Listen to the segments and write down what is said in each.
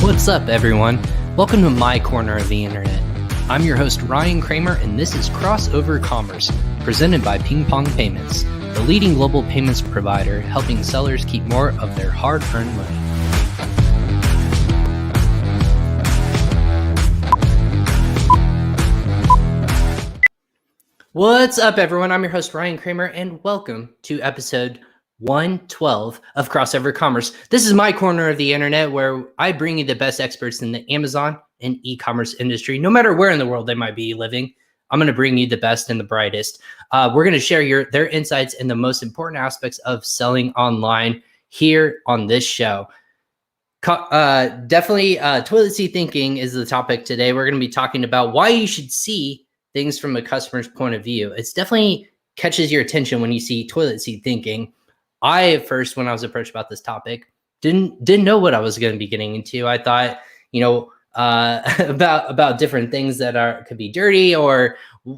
What's up, everyone? Welcome to my corner of the internet. I'm your host, Ryan Cramer, and this is Crossover Commerce, presented by PingPong Payments, the leading global payments provider helping sellers keep more of their hard-earned money. What's up, everyone? I'm your host, Ryan Cramer, and welcome to episode 112 of Crossover Commerce. This is my corner of the internet where I bring you the best experts in the Amazon and e-commerce industry. No matter where in the world they might be living, I'm going to bring you the best and the brightest. We're going to share their insights in the most important aspects of selling online here on this show. Definitely toilet seat thinking is the topic today. We're going to be talking about why you should see things from a customer's point of view. It's definitely catches your attention when you see toilet seat thinking. I, at first, when I was approached about this topic, didn't know what I was going to be getting into. I thought, about different things that could be dirty, or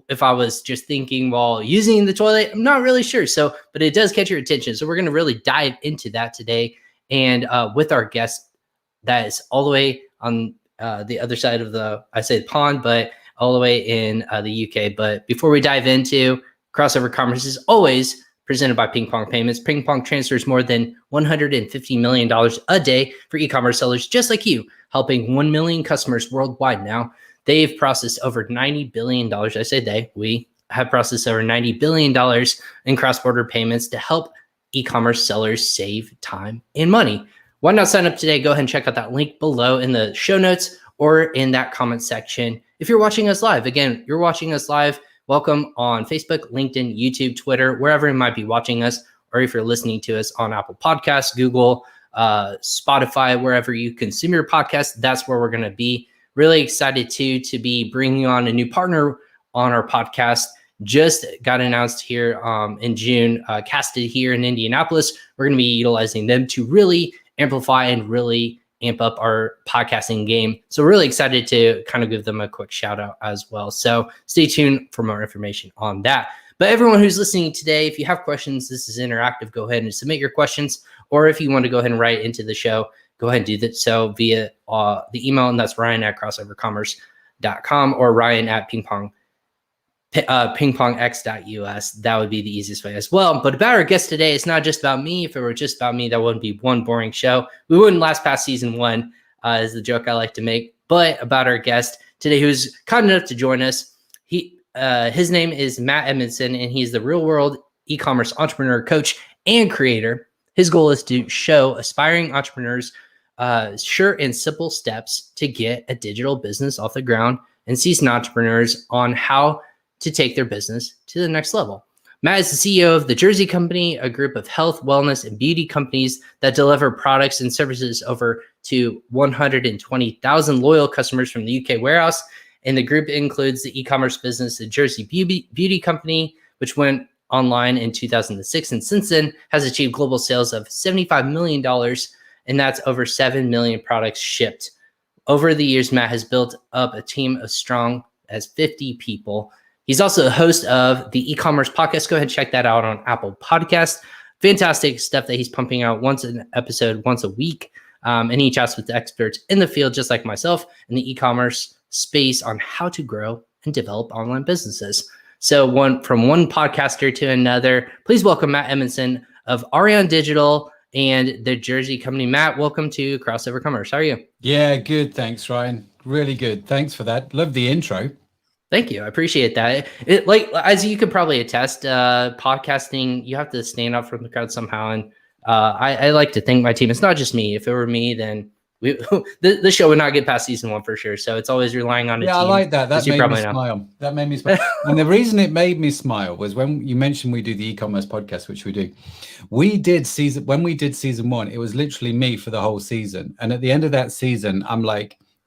if I was just thinking while using the toilet, I'm not really sure. But it does catch your attention. So we're going to really dive into that today. And with our guest that is all the way on the other side of the pond, but all the way in the UK. But before we dive into Crossover Commerce, is always presented by PingPong Payments. PingPong transfers more than $150 million a day for e-commerce sellers just like you, helping 1 million customers worldwide now. They've processed over $90 billion. I say they, we have processed over $90 billion in cross-border payments to help e-commerce sellers save time and money. Why not sign up today? Go ahead and check out that link below in the show notes or in that comment section. If you're watching us live, again, you're watching us live, welcome on Facebook, LinkedIn, YouTube, Twitter, wherever you might be watching us, or if you're listening to us on Apple Podcasts, Google, Spotify, wherever you consume your podcast, that's where we're going to be. Really excited to be bringing on a new partner on our podcast. Just got announced here in June, casted here in Indianapolis. We're going to be utilizing them to really amplify and really amp up our podcasting game. So really excited to kind of give them a quick shout out as well. So stay tuned for more information on that. But everyone who's listening today, if you have questions, this is interactive. Go ahead and submit your questions. Or if you want to go ahead and write into the show, go ahead and do that. So via the email, and that's ryan@crossovercommerce.com or ryan@pingpongx.us. That would be the easiest way as well. But about our guest today, it's not just about me. If it were just about me, that wouldn't be one boring show. We wouldn't last past season one, is the joke I like to make. But about our guest today, who's kind enough to join us, his name is Matt Edmundson, and he's the real-world e-commerce entrepreneur, coach, and creator. His goal is to show aspiring entrepreneurs sure and simple steps to get a digital business off the ground and seasoned entrepreneurs on how to take their business to the next level. Matt is the CEO of The Jersey Company, a group of health, wellness, and beauty companies that deliver products and services over to 120,000 loyal customers from the UK warehouse. And the group includes the e-commerce business, The Jersey Beauty Company, which went online in 2006, and since then has achieved global sales of $75 million, and that's over 7 million products shipped. Over the years, Matt has built up a team as strong as 50 people. He's also the host of the e-commerce podcast. Go ahead and check that out on Apple Podcasts. Fantastic stuff that he's pumping out once a week. And he chats with the experts in the field, just like myself, in the e-commerce space on how to grow and develop online businesses. So from one podcaster to another, please welcome Matt Edmundson of Aurion Digital and The Jersey Company. Matt, welcome to Crossover Commerce. How are you? Yeah, good. Thanks, Ryan. Really good. Thanks for that. Love the intro. Thank you. I appreciate that. Like, as you could probably attest, podcasting, you have to stand out from the crowd somehow. And I like to thank my team. It's not just me. If it were me, then the show would not get past season one for sure. So it's always relying on a team. Yeah, I like that. That made me smile. That made me smile. And the reason it made me smile was when you mentioned we do the e-commerce podcast, which we do. When we did season one, it was literally me for the whole season. And at the end of that season,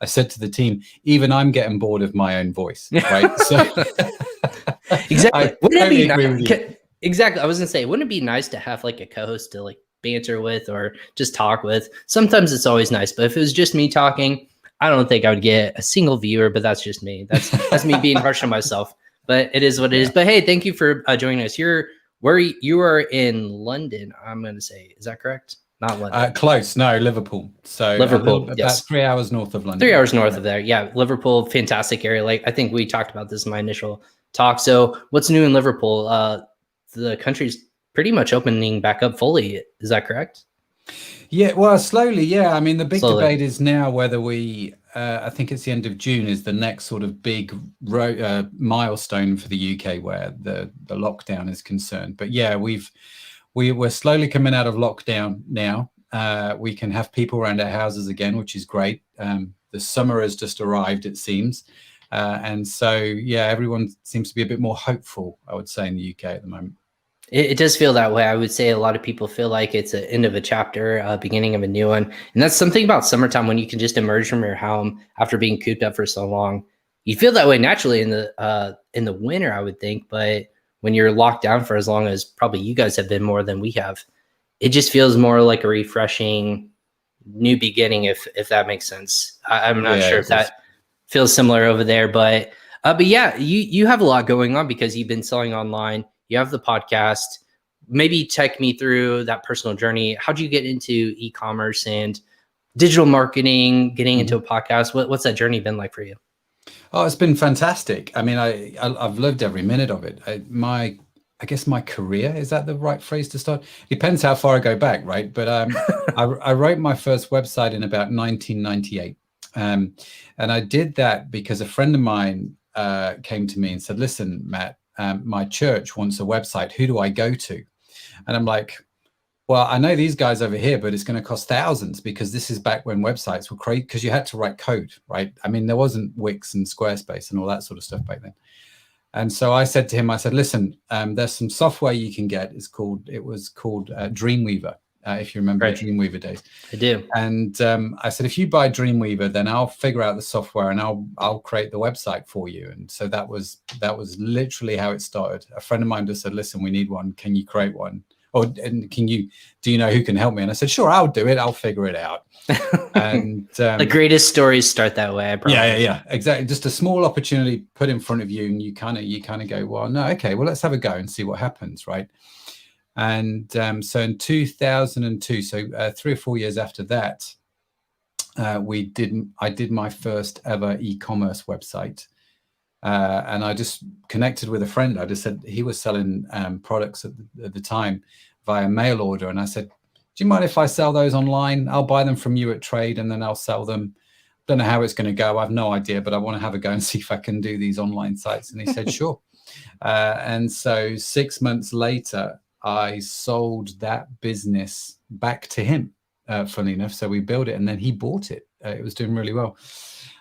I said to the team, even I'm getting bored of my own voice, right? So exactly. Exactly. I was gonna say, wouldn't it be nice to have like a co-host to like banter with or just talk with? Sometimes it's always nice, but if it was just me talking, I don't think I would get a single viewer. But that's just me. That's me being harsh on myself. But it is what it is. But hey, thank you for joining us. You are in London, I'm gonna say. Is that correct? not London. Close, no, Liverpool. So Liverpool, about 3 hours north of London. 3 hours north of there. Yeah, Liverpool, fantastic area. Like I think we talked about this in my initial talk. So what's new in Liverpool? The country's pretty much opening back up fully. Is that correct? Yeah, well, slowly, yeah. I mean, the big debate is now whether we, I think it's the end of June is the next sort of big milestone for the UK where the lockdown is concerned. But yeah, we're slowly coming out of lockdown now. We can have people around our houses again, which is great. The summer has just arrived, it seems. And so, yeah, everyone seems to be a bit more hopeful, I would say, in the UK at the moment. It does feel that way. I would say a lot of people feel like it's an end of a chapter, beginning of a new one. And that's something about summertime when you can just emerge from your home after being cooped up for so long. You feel that way naturally in the winter, I would think. But when you're locked down for as long as probably you guys have been more than we have, it just feels more like a refreshing new beginning, if that makes sense. I'm not sure if that feels similar over there, but yeah, you have a lot going on because you've been selling online. You have the podcast. Maybe take me through that personal journey. How'd you get into e-commerce and digital marketing, getting into a podcast? What's that journey been like for you? Oh, it's been fantastic. I mean, I've loved every minute of it. I guess my career, is that the right phrase to start? Depends how far I go back, right? But I wrote my first website in about 1998. And I did that because a friend of mine came to me and said, listen, Matt, my church wants a website. Who do I go to? And I'm like, well, I know these guys over here, but it's going to cost thousands because this is back when websites were crazy because you had to write code, right? I mean, there wasn't Wix and Squarespace and all that sort of stuff back then. And so I said to him, I said, listen, there's some software you can get. It was called Dreamweaver, if you remember the Dreamweaver days. I do. And I said, if you buy Dreamweaver, then I'll figure out the software and I'll create the website for you. And so that was literally how it started. A friend of mine just said, listen, we need one. Can you create one? Or do you know who can help me? And I said, sure, I'll do it. I'll figure it out. And the greatest stories start that way. I promise. Yeah, exactly. Just a small opportunity put in front of you, and you kind of go, well, no, okay, well, let's have a go and see what happens, right? And so in 2002, so 3 or 4 years after that, I did my first ever e-commerce website. And I just connected with a friend. I just said he was selling products at the time via mail order. And I said, do you mind if I sell those online? I'll buy them from you at trade and then I'll sell them. Don't know how it's going to go. I have no idea, but I want to have a go and see if I can do these online sites. And he said, sure. And so 6 months later, I sold that business back to him, funnily enough. So we built it and then he bought it. It was doing really well.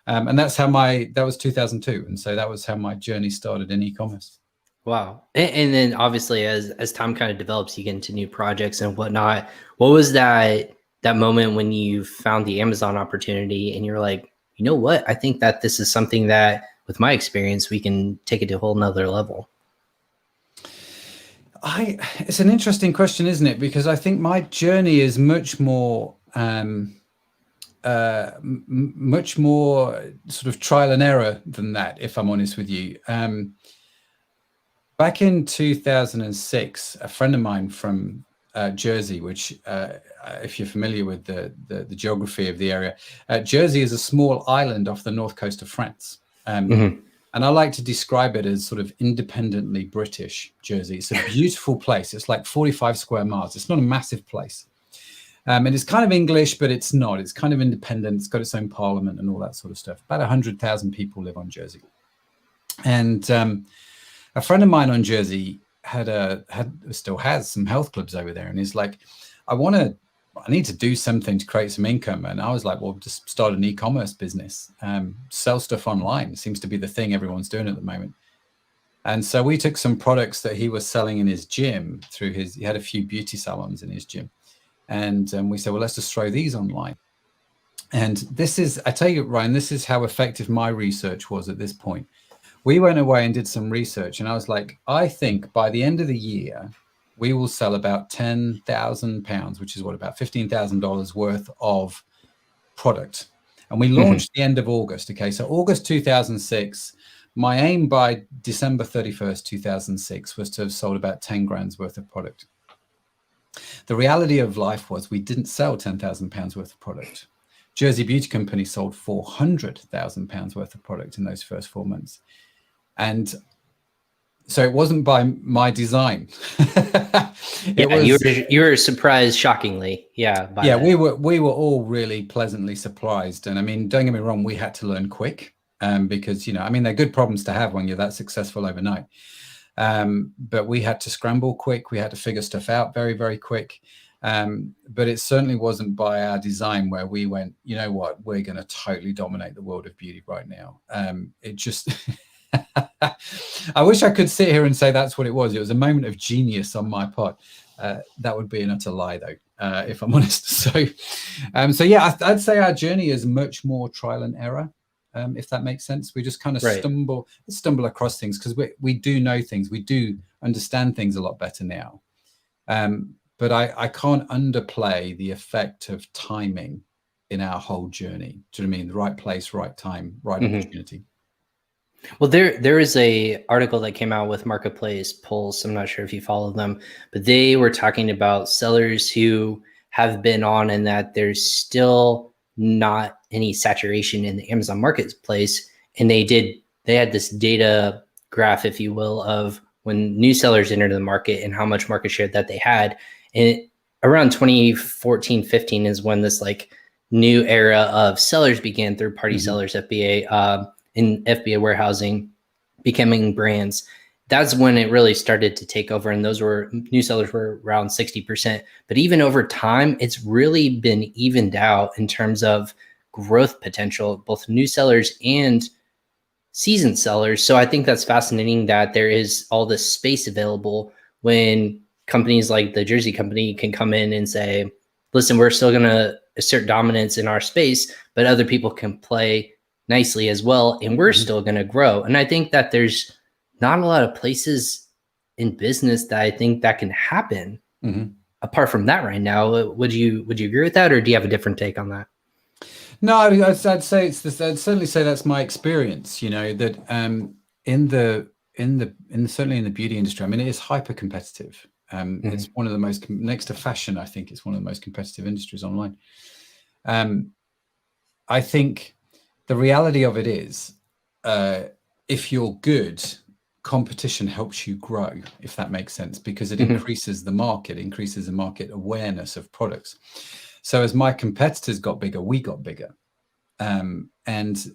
And that's how that was 2002. And so that was how my journey started in e-commerce. Wow. And then obviously as time kind of develops, you get into new projects and whatnot. What was that moment when you found the Amazon opportunity and you're like, you know what? I think that this is something that with my experience, we can take it to a whole nother level. It's an interesting question, isn't it? Because I think my journey is much more sort of trial and error than that, if I'm honest with you. Back in 2006, a friend of mine from Jersey, which if you're familiar with the geography of the area, Jersey is a small island off the north coast of France. And I like to describe it as sort of independently British Jersey. It's a beautiful place. It's like 45 square miles. It's not a massive place. And it's kind of English, but it's not. It's kind of independent. It's got its own parliament and all that sort of stuff. About 100,000 people live on Jersey. And a friend of mine on Jersey still has some health clubs over there. And he's like, I need to do something to create some income. And I was like, well, just start an e-commerce business, sell stuff online. It seems to be the thing everyone's doing at the moment. And so we took some products that he was selling in his gym he had a few beauty salons in his gym. And we said, well, let's just throw these online. And I tell you, Ryan, this is how effective my research was at this point. We went away and did some research. And I was like, I think by the end of the year, we will sell about £10,000, which is about $15,000 worth of product. And we launched the end of August. Okay, so August 2006, my aim by December 31st, 2006 was to have sold about 10 grand's worth of product. The reality of life was we didn't sell £10,000 worth of product. Jersey Beauty Company sold £400,000 worth of product in those first 4 months. And so it wasn't by my design. You were surprised shockingly. Yeah. We were all really pleasantly surprised. And I mean, don't get me wrong, we had to learn quick because, you know, I mean, they're good problems to have when you're that successful overnight. But we had to scramble quick. We had to figure stuff out very, very quick. But it certainly wasn't by our design where we went, you know what, we're going to totally dominate the world of beauty right now. It just, I wish I could sit here and say that's what it was. It was a moment of genius on my part. That would be an utter lie though, if I'm honest. So yeah, I'd say our journey is much more trial and error. If that makes sense. We just kind of stumble across things because we do know things. We do understand things a lot better now. But I can't underplay the effect of timing in our whole journey. Do you know what I mean? The right place, right time, right opportunity. Well, there is a article that came out with Marketplace Pulse. I'm not sure if you follow them, but they were talking about sellers who have been on and that there's still not any saturation in the Amazon Marketplace. And they had this data graph, if you will, of when new sellers entered the market and how much market share that they had. And around 2014, 15 is when this like new era of sellers began, third-party sellers, FBA, in FBA warehousing, becoming brands. That's when it really started to take over. And those were new sellers were around 60%. But even over time, it's really been evened out in terms of growth potential, both new sellers and seasoned sellers. So I think that's fascinating that there is all this space available when companies like the Jersey company can come in and say, listen, we're still going to assert dominance in our space, but other people can play nicely as well. And we're still going to grow. And I think that there's not a lot of places in business that I think that can happen apart from that right now. Would you agree with that? Or do you have a different take on that? No, I'd say I'd certainly say that's my experience, you know, that certainly in the beauty industry, I mean, it is hyper competitive. It's one of the most, next to fashion, I think it's one of the most competitive industries online. I think the reality of it is, if you're good, competition helps you grow, if that makes sense, because it increases the market awareness of products. So as my competitors got bigger, we got bigger. And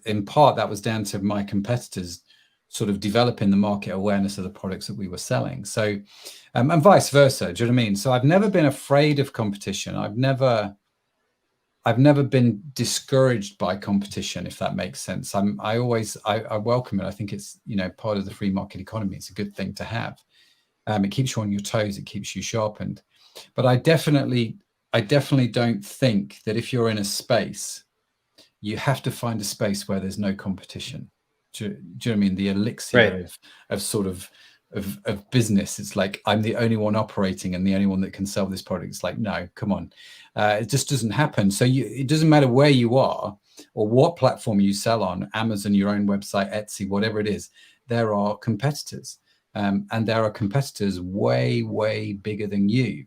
in part, that was down to my competitors sort of developing the market awareness of the products that we were selling. So, and vice versa, do you know what I mean? So I've never been afraid of competition. I've never been discouraged by competition, if that makes sense. I welcome it. I think it's, you know, part of the free market economy. It's a good thing to have. It keeps you on your toes. It keeps you sharpened. But I definitely don't think that if you're in a space, you have to find a space where there's no competition. Do you know what I mean? The elixir of sort of business. It's like, I'm the only one operating and the only one that can sell this product. It's like, no, come on. It just doesn't happen. So it doesn't matter where you are or what platform you sell on, Amazon, your own website, Etsy, whatever it is, there are competitors. And there are competitors way, way bigger than you.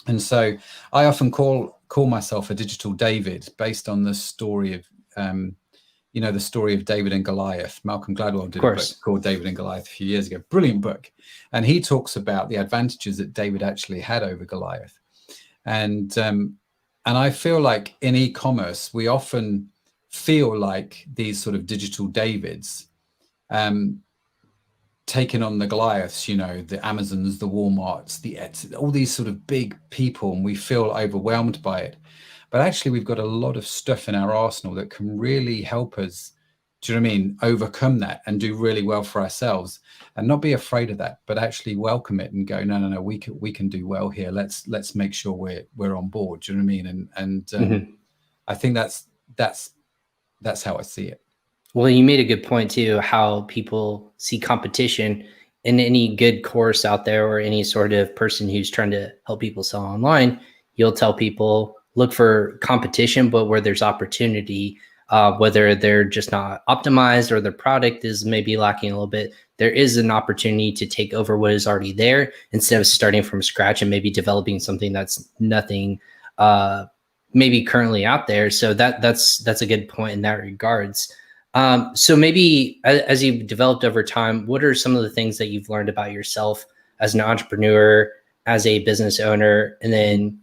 And so I often call myself a digital David based on the story of, the story of David and Goliath. Malcolm Gladwell did a book called David and Goliath a few years ago. Brilliant book. And he talks about the advantages that David actually had over Goliath. And I feel like in e-commerce, we often feel like these sort of digital Davids taking on the Goliaths, you know, the Amazons, the Walmarts, the Etsy, all these sort of big people, and we feel overwhelmed by it. But actually, we've got a lot of stuff in our arsenal that can really help us, do you know what I mean, overcome that and do really well for ourselves and not be afraid of that, but actually welcome it and go, no, we can do well here. Let's make sure we're on board. Do you know what I mean? And I think that's how I see it. Well, you made a good point too, how people see competition in any good course out there or any sort of person who's trying to help people sell online. You'll tell people, look for competition, but where there's opportunity, whether they're just not optimized or their product is maybe lacking a little bit, there is an opportunity to take over what is already there instead of starting from scratch and maybe developing something that's nothing maybe currently out there. So that's a good point in that regards. So maybe as you've developed over time, what are some of the things that you've learned about yourself as an entrepreneur, as a business owner, and then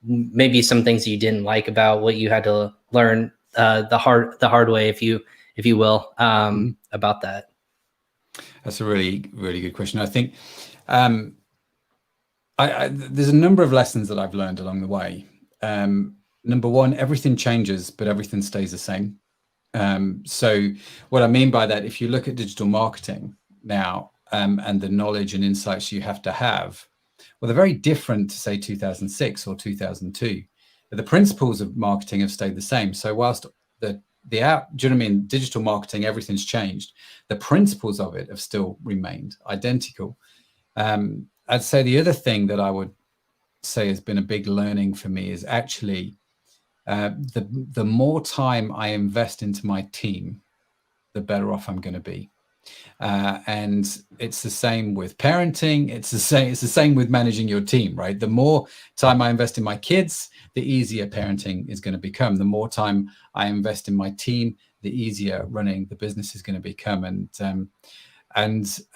maybe some things you didn't like about what you had to learn the hard way, if you will, about that? That's a really, really good question. I think there's a number of lessons that I've learned along the way. Number one, everything changes, but everything stays the same. So what I mean by that, if you look at digital marketing now, and the knowledge and insights you have to have, well, they're very different to say 2006 or 2002. But the principles of marketing have stayed the same. So whilst do you know what I mean? Digital marketing, everything's changed. The principles of it have still remained identical. I'd say the other thing that I would say has been a big learning for me is actually the more time I invest into my team, the better off I'm going to be. And it's the same with parenting. It's the same with managing your team, right? The more time I invest in my kids, the easier parenting is going to become. The more time I invest in my team, the easier running the business is going to become. And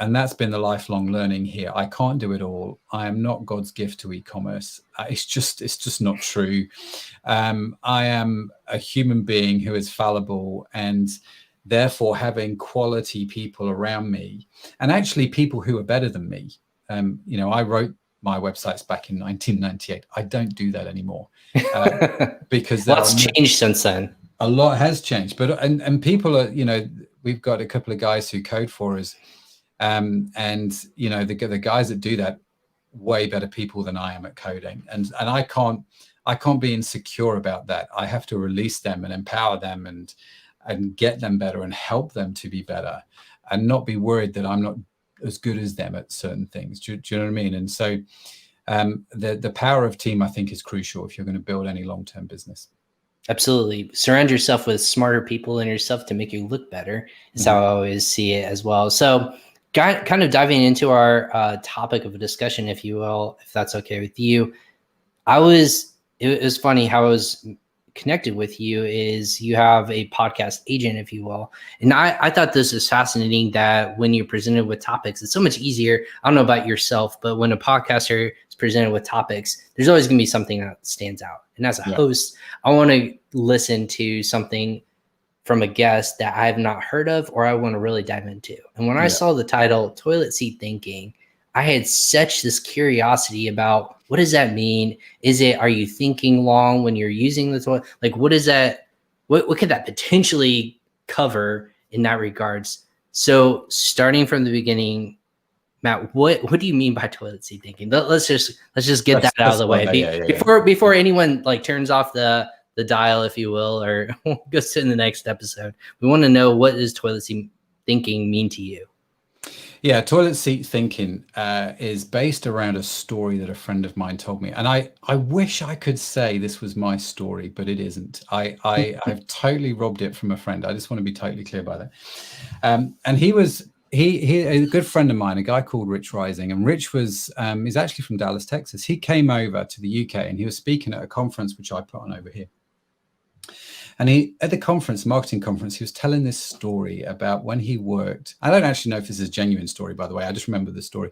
that's been the lifelong learning here. I can't do it all. I am not God's gift to e-commerce. It's just not true. I am a human being who is fallible, and therefore having quality people around me, and actually people who are better than me. I wrote my websites back in 1998. I don't do that anymore because lots changed since then. A lot has changed, but and people are, we've got a couple of guys who code for us, and the guys that do that, way better people than I am at coding, and I can't be insecure about that. I have to release them and empower them and get them better and help them to be better, and not be worried that I'm not as good as them at certain things. Do you know what I mean? And so the power of team, I think, is crucial if you're going to build any long-term business. Absolutely. Surround yourself with smarter people than yourself to make you look better is how I always see it as well. So kind of diving into our topic of a discussion, if you will, if that's okay with you. It was funny how I was connected with you is you have a podcast agent, if you will. And I thought this was fascinating that when you're presented with topics, it's so much easier. I don't know about yourself, but when a podcaster is presented with topics, there's always going to be something that stands out. And as a host, I want to listen to something from a guest that I have not heard of or I want to really dive into. And when I saw the title, Toilet Seat Thinking, I had such this curiosity about what does that mean? Are you thinking long when you're using the toilet? Like, what is that? What could that potentially cover in that regards? So starting from the beginning, Matt, what do you mean by toilet seat thinking? Let's just get that out of the way before anyone like turns off the dial, if you will, or goes to the next episode. We want to know, what does toilet seat thinking mean to you? Yeah, toilet seat thinking is based around a story that a friend of mine told me. And I wish I could say this was my story, but it isn't. I've totally robbed it from a friend. I just want to be totally clear about that. And he a good friend of mine, a guy called Rich Rising. And Rich he's actually from Dallas, Texas. He came over to the UK and he was speaking at a conference, which I put on over here. And at the conference, marketing conference, he was telling this story about when he worked. I don't actually know if this is a genuine story, by the way. I just remember the story.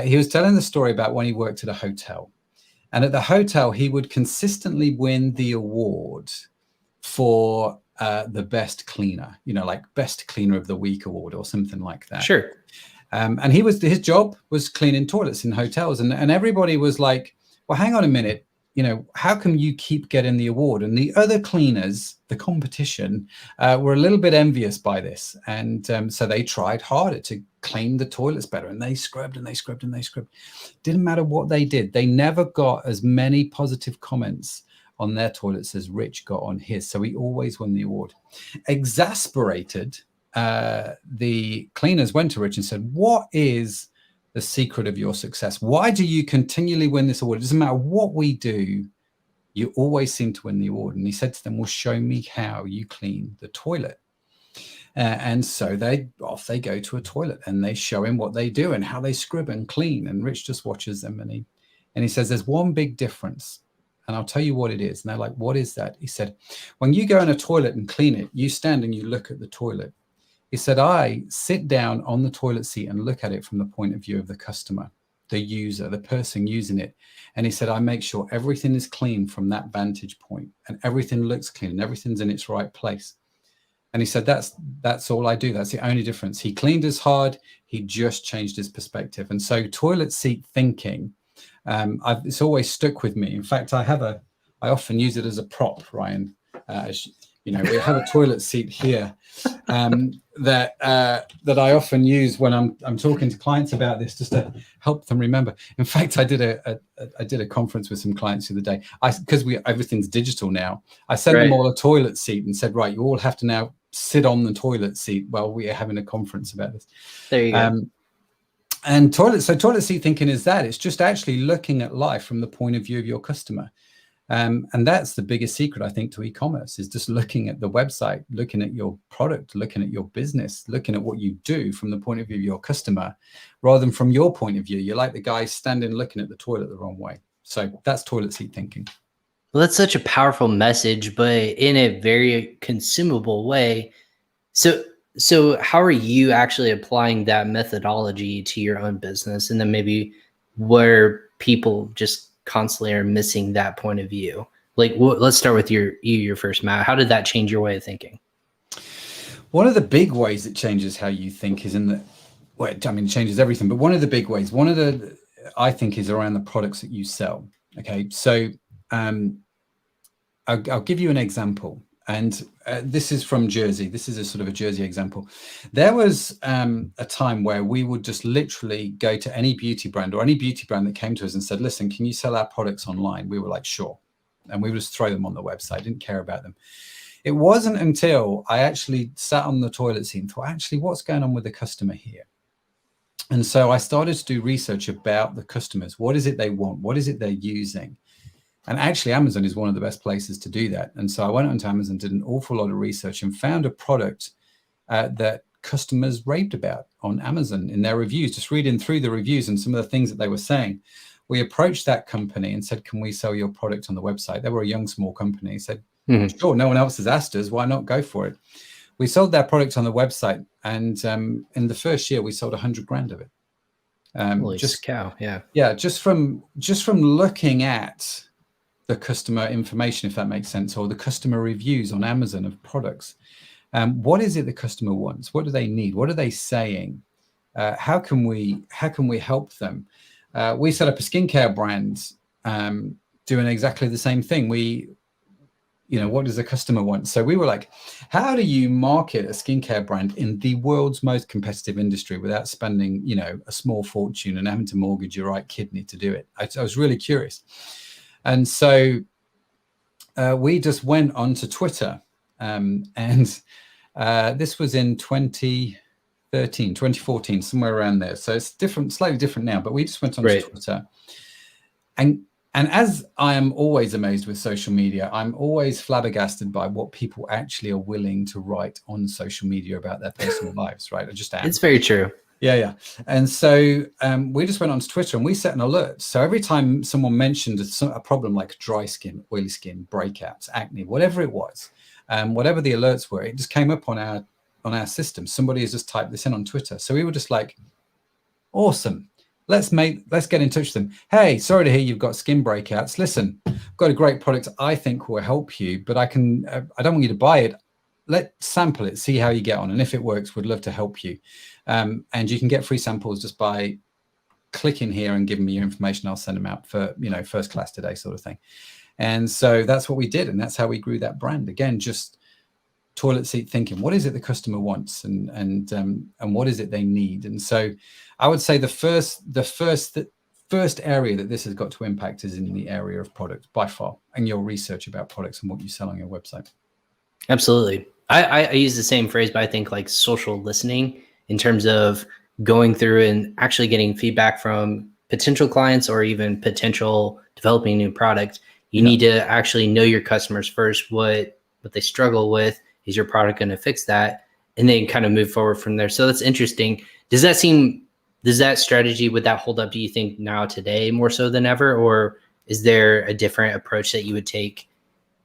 He was telling the story about when he worked at a hotel. And at the hotel, he would consistently win the award for the best cleaner, like best cleaner of the week award or something like that. Sure. And his job was cleaning toilets in hotels. And everybody was like, well, hang on a minute. How come you keep getting the award? And the other cleaners, the competition, were a little bit envious by this. And so they tried harder to clean the toilets better. And they scrubbed and they scrubbed and they scrubbed. Didn't matter what they did. They never got as many positive comments on their toilets as Rich got on his. So he always won the award. Exasperated, the cleaners went to Rich and said, what is the secret of your success? Why do you continually win this award? It doesn't matter what we do, you always seem to win the award. And he said to them, well, show me how you clean the toilet. And so they go to a toilet and they show him what they do and how they scrub and clean. And Rich just watches them and he says, there's one big difference. And I'll tell you what it is. And they're like, what is that? He said, when you go in a toilet and clean it, you stand and you look at the toilet. He said, I sit down on the toilet seat and look at it from the point of view of the customer, the user, the person using it. And he said, I make sure everything is clean from that vantage point and everything looks clean and everything's in its right place. And he said, that's all I do. That's the only difference. He cleaned as hard. He just changed his perspective. And so toilet seat thinking, it's always stuck with me. In fact, I often use it as a prop, Ryan. We have a toilet seat here that I often use when I'm talking to clients about this, just to help them remember. In fact, I did a conference with some clients the other day. Because everything's digital now. I sent them all a toilet seat and said, right, you all have to now sit on the toilet seat while we are having a conference about this. There you go. And toilet seat thinking is that it's just actually looking at life from the point of view of your customer. And that's the biggest secret, I think, to e-commerce, is just looking at the website, looking at your product, looking at your business, looking at what you do from the point of view of your customer, rather than from your point of view. You're like the guy standing looking at the toilet the wrong way. So that's toilet seat thinking. Well, that's such a powerful message, but in a very consumable way. So how are you actually applying that methodology to your own business? And then maybe where people just constantly are missing that point of view? Like, let's start with your first, Matt. How did that change your way of thinking? One of the big ways it changes how you think is it changes everything, but one of the big ways, I think, is around the products that you sell. Okay. So, I'll give you an example. And this is from Jersey. This is a sort of a Jersey example. There was a time where we would just literally go to any beauty brand or any beauty brand that came to us and said, listen, can you sell our products online? We were like, sure. And we would just throw them on the website, didn't care about them. It wasn't until I actually sat on the toilet seat and thought, actually, what's going on with the customer here? And so I started to do research about the customers. What is it they want? What is it they're using? And actually, Amazon is one of the best places to do that. And so I went onto Amazon, did an awful lot of research and found a product that customers raved about on Amazon in their reviews. Just reading through the reviews and some of the things that they were saying, we approached that company and said, can we sell your product on the website? They were a young, small company. Said, sure, no one else has asked us. Why not go for it? We sold that product on the website. And in the first year, we sold 100 grand of it. Holy cow. Yeah. Yeah. Just from looking at the customer information, if that makes sense, or the customer reviews on Amazon of products. What is it the customer wants? What do they need? What are they saying? How can we help them? We set up a skincare brand doing exactly the same thing. What does the customer want? So we were like, how do you market a skincare brand in the world's most competitive industry without spending, a small fortune and having to mortgage your right kidney to do it? I was really curious. And so we just went onto Twitter, and this was in 2014, somewhere around there. So it's different, slightly different now, but we just went onto Twitter. And as I am always amazed with social media, I'm always flabbergasted by what people actually are willing to write on social media about their personal lives, right? I just am. It's very true. Yeah. And so we just went onto Twitter and we set an alert. So every time someone mentioned a problem like dry skin, oily skin, breakouts, acne, whatever it was, whatever the alerts were, it just came up on our system. Somebody has just typed this in on Twitter. So we were just like, awesome. Let's get in touch with them. Hey, sorry to hear you've got skin breakouts. Listen, I've got a great product I think will help you, but I don't want you to buy it. Let's sample it, see how you get on. And if it works, we'd love to help you. And you can get free samples just by clicking here and giving me your information. I'll send them out for, first class today sort of thing. And so that's what we did. And that's how we grew that brand. Again, just toilet seat thinking. What is it the customer wants and what is it they need? And so I would say the first area that this has got to impact is in the area of product by far, and your research about products and what you sell on your website. Absolutely. I use the same phrase, but I think like social listening in terms of going through and actually getting feedback from potential clients or even potential developing a new product. You need to actually know your customers first, what they struggle with. Is your product going to fix that? And then kind of move forward from there. So that's interesting. Does that strategy, would that hold up, do you think, now today more so than ever? Or is there a different approach that you would take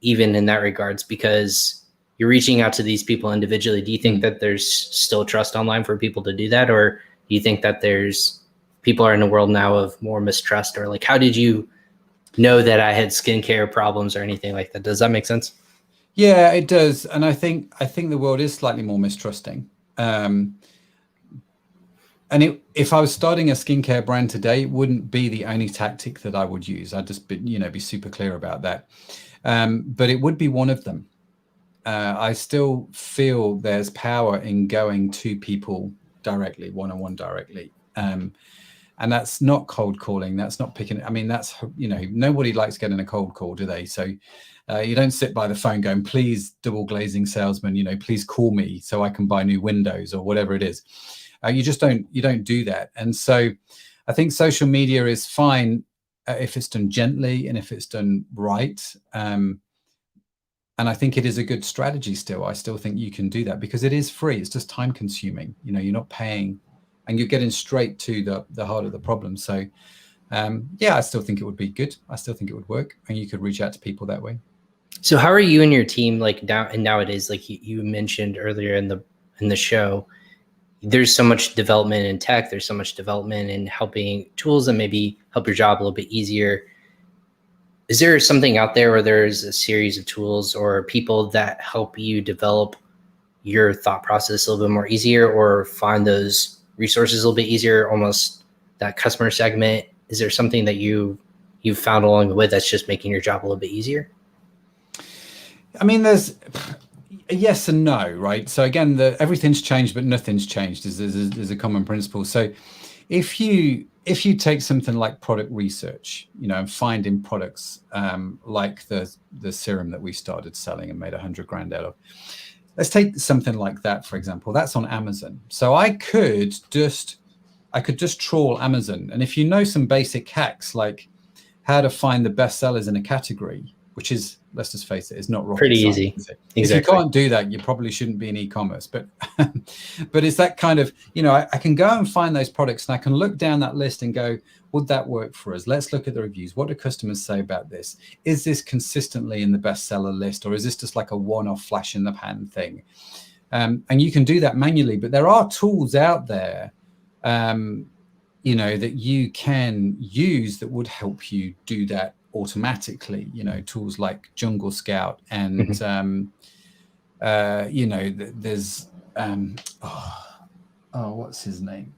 even in that regards? Because you're reaching out to these people individually. Do you think that there's still trust online for people to do that? Or do you think that people are in a world now of more mistrust? Or like, how did you know that I had skincare problems or anything like that? Does that make sense? Yeah, it does. And I think the world is slightly more mistrusting. And if I was starting a skincare brand today, it wouldn't be the only tactic that I would use. I'd just be super clear about that. But it would be one of them. I still feel there's power in going to people directly, one-on-one directly. And that's not cold calling. That's not picking. I mean, that's, nobody likes getting a cold call, do they? So you don't sit by the phone going, please, double glazing salesman, please call me so I can buy new windows or whatever it is. You don't do that. And so I think social media is fine if it's done gently and if it's done right. And I think it is a good strategy still. I still think you can do that because it is free. It's just time consuming. You're not paying and you're getting straight to the heart of the problem. So I still think it would be good. I still think it would work and you could reach out to people that way. So how are you and your team nowadays, like you mentioned earlier in the show, there's so much development in tech. There's so much development in helping tools that maybe help your job a little bit easier. Is there something out there where there's a series of tools or people that help you develop your thought process a little bit more easier or find those resources a little bit easier, almost that customer segment? Is there something that you've found along the way that's just making your job a little bit easier? I mean, there's a yes and no, right? So again, everything's changed, but nothing's changed is a common principle. So if you take something like product research, and finding products like the serum that we started selling and made 100 grand out of, let's take something like that, for example. That's on Amazon. So I could just trawl Amazon. And if you know some basic hacks, like how to find the best sellers in a category, which is, let's just face it, it's not rocket pretty science, easy. is it? Exactly. If you can't do that, you probably shouldn't be in e-commerce. But but it's that kind of, I can go and find those products and I can look down that list and go, would that work for us? Let's look at the reviews. What do customers say about this? Is this consistently in the bestseller list, or is this just like a one-off flash in the pan thing? And you can do that manually, but there are tools out there that you can use that would help you do that automatically. Tools like Jungle Scout and there's what's his name?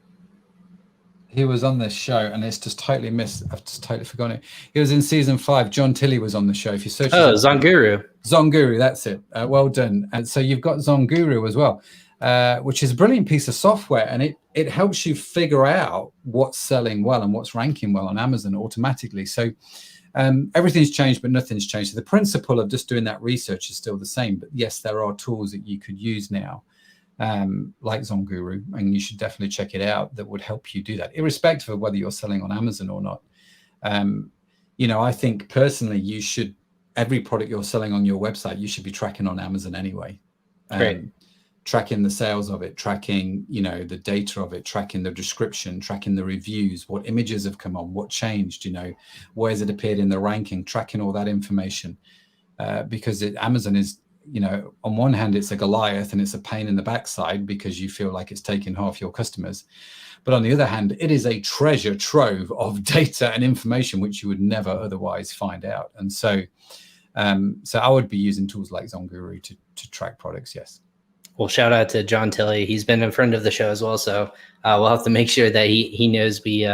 He was on this show and it's just totally missed. I've just totally forgotten it. He was in season 5. John Tilley was on the show. If you search, Zonguru, that's it. Well done. And so you've got Zonguru as well, which is a brilliant piece of software, and it helps you figure out what's selling well and what's ranking well on Amazon automatically. So everything's changed, but nothing's changed. So the principle of just doing that research is still the same. But yes, there are tools that you could use now, like Zonguru, and you should definitely check it out, that would help you do that, irrespective of whether you're selling on Amazon or not. I think personally, every product you're selling on your website, you should be tracking on Amazon anyway. Great. Tracking the sales of it, tracking, the data of it, tracking the description, tracking the reviews, what images have come on, what changed, where's it appeared in the ranking, tracking all that information. Because Amazon is, on one hand, it's a Goliath and it's a pain in the backside because you feel like it's taking half your customers. But on the other hand, it is a treasure trove of data and information which you would never otherwise find out. And so I would be using tools like Zonguru to track products, yes. Well, shout out to John Tilley. He's been a friend of the show as well. So we'll have to make sure that he knows we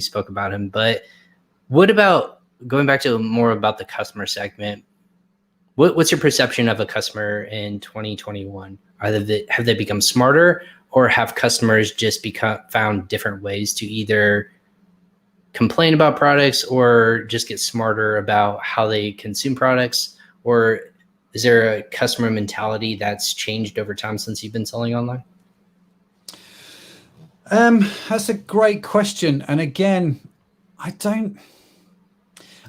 spoke about him. But what about going back to more about the customer segment? What's your perception of a customer in 2021? Have they become smarter, or have customers just found different ways to either complain about products or just get smarter about how they consume products? Or is there a customer mentality that's changed over time since you've been selling online? That's a great question. And again,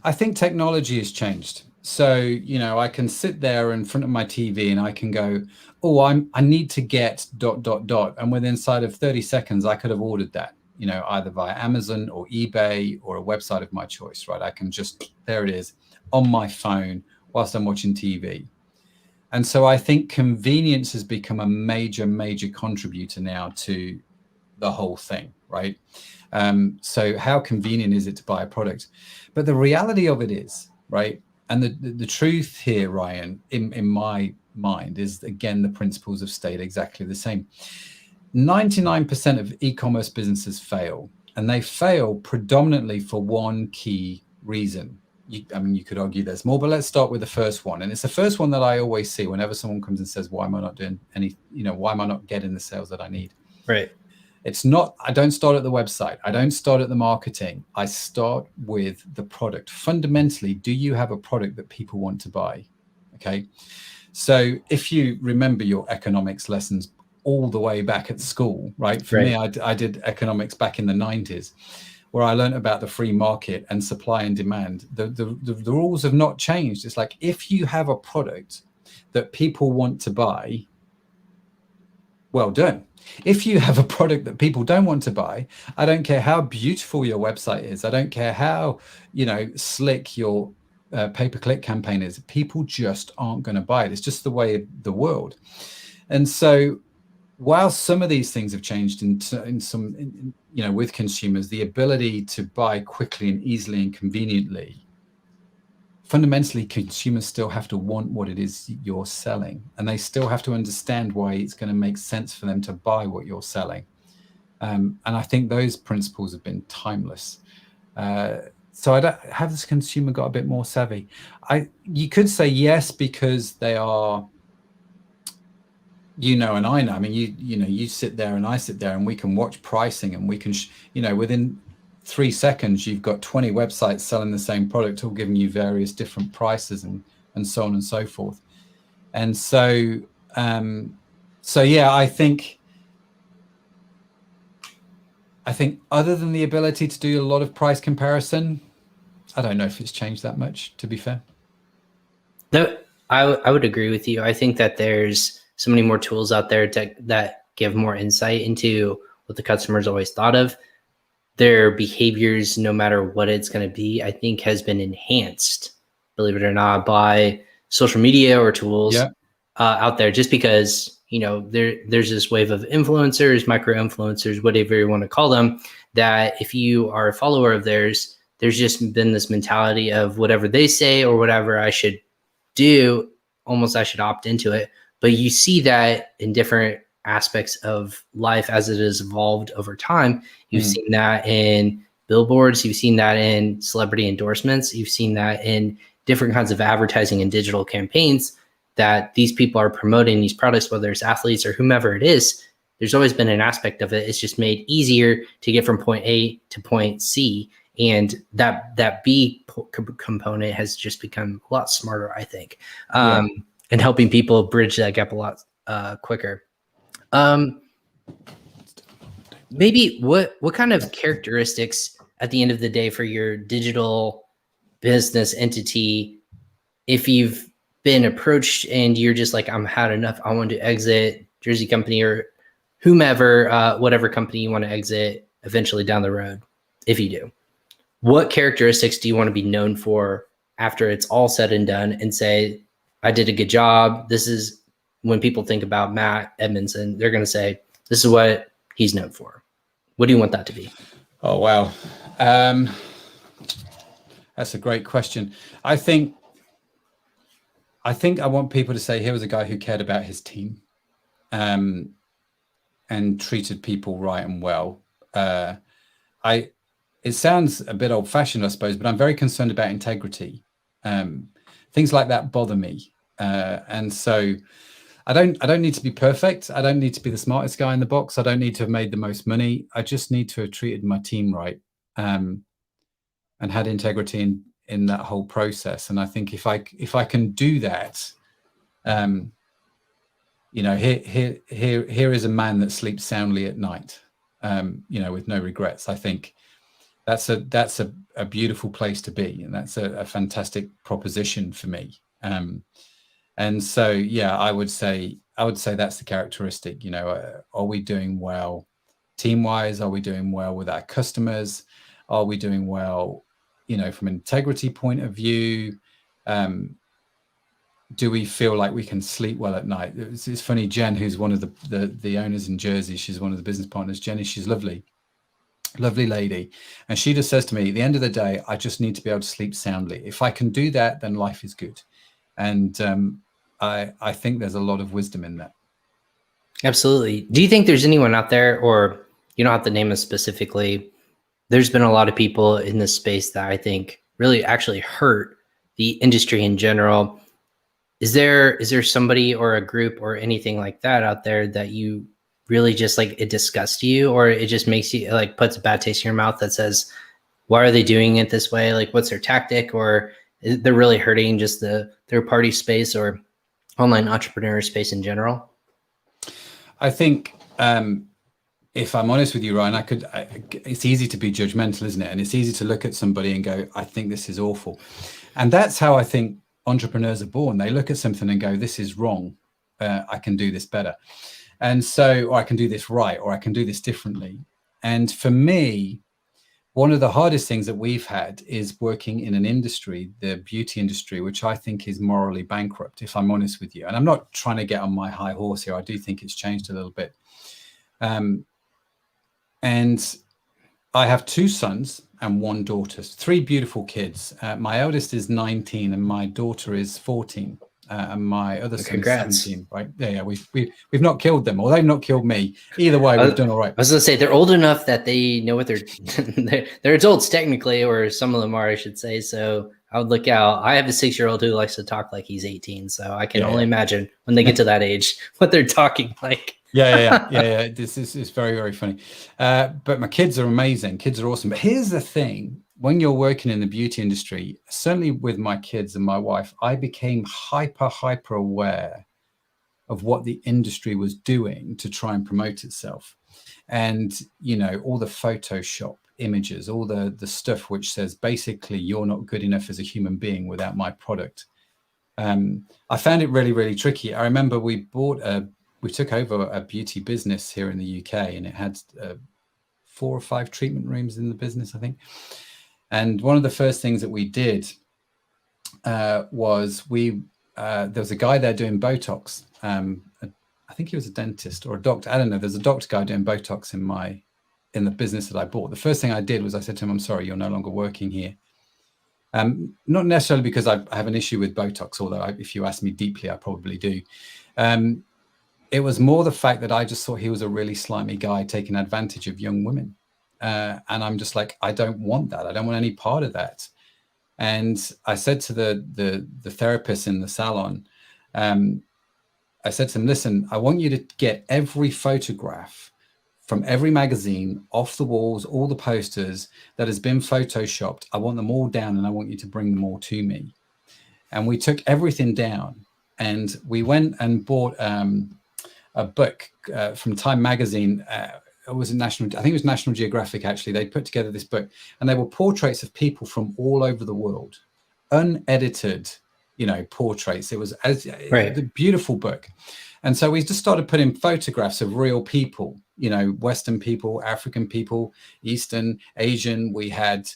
I think technology has changed. So, I can sit there in front of my TV and I can go, oh, I need to get ... And within inside of 30 seconds, I could have ordered that, either via Amazon or eBay or a website of my choice, right? I can just, there it is on my phone whilst I'm watching TV. And so I think convenience has become a major, major contributor now to the whole thing, right? So how convenient is it to buy a product? But the reality of it is, right, and the truth here, Ryan, in my mind, is, again, the principles have stayed exactly the same. 99% of e-commerce businesses fail, and they fail predominantly for one key reason. You could argue there's more, but let's start with the first one. And it's the first one that I always see whenever someone comes and says, why am I not doing any, why am I not getting the sales that I need? Right. It's not, I don't start at the website. I don't start at the marketing. I start with the product. Fundamentally, do you have a product that people want to buy? Okay. So if you remember your economics lessons all the way back at school, right? For me, I did economics back in the 90s, where I learned about the free market and supply and demand. The rules have not changed. It's like, if you have a product that people want to buy, well done. If you have a product that people don't want to buy, I don't care how beautiful your website is. I don't care how, slick your pay-per-click campaign is. People just aren't going to buy it. It's just the way of the world. And so while some of these things have changed with consumers, the ability to buy quickly and easily and conveniently, fundamentally, consumers still have to want what it is you're selling, and they still have to understand why it's going to make sense for them to buy what you're selling. And I think those principles have been timeless. So have this consumer got a bit more savvy? You could say yes, because they are, and I know. I mean, you sit there and I sit there, and we can watch pricing, and we can, within 3 seconds, you've got 20 websites selling the same product, all giving you various different prices and so on and so forth. And so, yeah, I think other than the ability to do a lot of price comparison, I don't know if it's changed that much, to be fair. No, I would agree with you. I think that there's so many more tools out there that give more insight into what the customer's always thought of. Their behaviors, no matter what it's going to be, I think has been enhanced, believe it or not, by social media or tools out there, just because, there's this wave of influencers, micro influencers, whatever you want to call them, that if you are a follower of theirs, there's just been this mentality of whatever they say or whatever I should do, almost I should opt into it. But you see that in different aspects of life as it has evolved over time. You've seen that in billboards, you've seen that in celebrity endorsements, you've seen that in different kinds of advertising and digital campaigns, that these people are promoting these products, whether it's athletes or whomever it is. There's always been an aspect of it. It's just made easier to get from point A to point C. And that B component has just become a lot smarter, I think, and helping people bridge that gap a lot quicker. Maybe what kind of characteristics at the end of the day for your digital business entity, if you've been approached and you're just like, I'm had enough, I want to exit Jersey company or whomever, whatever company you want to exit eventually down the road, if you do, what characteristics do you want to be known for after it's all said and done, and say, I did a good job? This is when people think about Matt Edmundson, they're going to say, this is what he's known for. What do you want that to be? Oh, wow. That's a great question. I think I want people to say, here was a guy who cared about his team, and treated people right and well. It sounds a bit old-fashioned, I suppose, but I'm very concerned about integrity. Things like that bother me. And so I don't need to be perfect. I don't need to be the smartest guy in the box. I don't need to have made the most money. I just need to have treated my team right, and had integrity in that whole process. And I think if I can do that, here is a man that sleeps soundly at night, with no regrets. I think that's a beautiful place to be, and that's a fantastic proposition for me. And so, yeah, I would say that's the characteristic. Are we doing well team wise? Are we doing well with our customers? Are we doing well, from an integrity point of view? Do we feel like we can sleep well at night? It's funny, Jen, who's one of the owners in Jersey, she's one of the business partners. Jenny, she's lovely lady, and she just says to me, at the end of the day, I just need to be able to sleep soundly. If I can do that, then life is good. And I think there's a lot of wisdom in that. Absolutely. Do you think there's anyone out there, or you don't have to name us specifically, there's been a lot of people in this space that I think really actually hurt the industry in general. Is there somebody or a group or anything like that out there that you really just like, it disgusts you, or it just makes you like, puts a bad taste in your mouth that says, why are they doing it this way? Like, what's their tactic? Or they're really hurting just the third party space or online entrepreneur space in general? I think, if I'm honest with you, Ryan, it's easy to be judgmental, isn't it? And it's easy to look at somebody and go, I think this is awful. And that's how I think entrepreneurs are born. They look at something and go, this is wrong. I can do this better. And so, or I can do this right, or I can do this differently. And for me, one of the hardest things that we've had is working in an industry, the beauty industry, which I think is morally bankrupt, if I'm honest with you. And I'm not trying to get on my high horse here. I do think it's changed a little bit. And I have 2 sons and 1 daughter, 3 beautiful kids. My eldest is 19 and my daughter is 14. And my other son is 17, right? Yeah, we've not killed them, or they've not killed me. Either way, we've done all right. I was gonna say they're old enough that they know what they're adults technically, or some of them are, I should say. So I would look out. I have a 6-year-old who likes to talk like he's 18, so I can only imagine when they get to that age what they're talking like. Yeah. This is very, very funny. But my kids are amazing. Kids are awesome. But here's the thing. When you're working in the beauty industry, certainly with my kids and my wife, I became hyper aware of what the industry was doing to try and promote itself. And, all the Photoshop images, all the stuff which says basically you're not good enough as a human being without my product. I found it really, really tricky. I remember we took over a beauty business here in the UK, and it had 4 or 5 treatment rooms in the business, I think. And one of the first things that we did was there was a guy there doing Botox. I think he was a dentist or a doctor. I don't know. There's a doctor guy doing Botox in the business that I bought. The first thing I did was I said to him, I'm sorry, you're no longer working here. Not necessarily because I have an issue with Botox, although if you ask me deeply, I probably do. It was more the fact that I just thought he was a really slimy guy taking advantage of young women. And I'm just like, I don't want that. I don't want any part of that. And I said to the therapist in the salon, I said to him, listen, I want you to get every photograph from every magazine off the walls, all the posters that has been photoshopped. I want them all down, and I want you to bring them all to me. And we took everything down, and we went and bought a book from Time magazine. I think it was National Geographic, actually. They put together this book, and they were portraits of people from all over the world, unedited, portraits. It was a beautiful book. And so we just started putting photographs of real people, Western people, African people, Eastern, Asian. We had,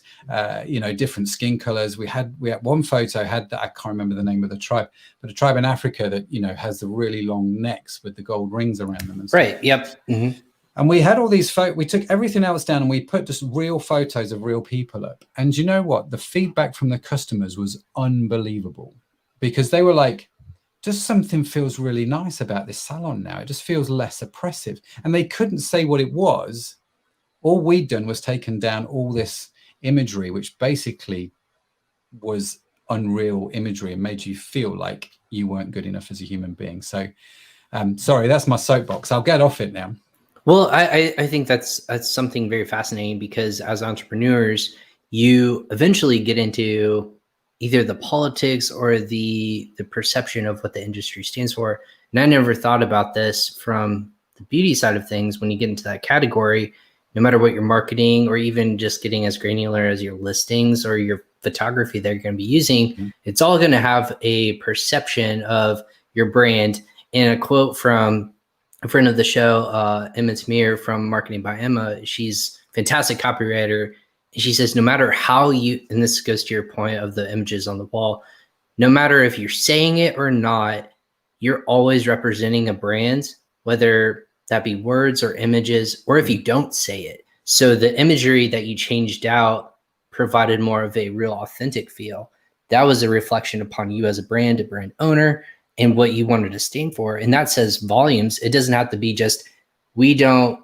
different skin colors. We had one photo I can't remember the name of the tribe, but a tribe in Africa that, has the really long necks with the gold rings around them. And stuff. Right. Yep. Mm-hmm. And we had all these we took everything else down, and we put just real photos of real people up. And you know what? The feedback from the customers was unbelievable, because they were like, just something feels really nice about this salon now. It just feels less oppressive. And they couldn't say what it was. All we'd done was taken down all this imagery, which basically was unreal imagery and made you feel like you weren't good enough as a human being. So, sorry, that's my soapbox. I'll get off it now. Well, I think that's something very fascinating, because as entrepreneurs, you eventually get into either the politics or the perception of what the industry stands for. And I never thought about this from the beauty side of things. When you get into that category, no matter what you're marketing or even just getting as granular as your listings or your photography that you're going to be using, it's all going to have a perception of your brand. And a quote from a friend of the show, Emma Smear from Marketing by Emma, she's a fantastic copywriter. And she says, no matter how you, and this goes to your point of the images on the wall, no matter if you're saying it or not, you're always representing a brand, whether that be words or images, or if you don't say it. So the imagery that you changed out provided more of a real authentic feel. That was a reflection upon you as a brand owner, and what you wanted to stand for. And that says volumes. It doesn't have to be just, we don't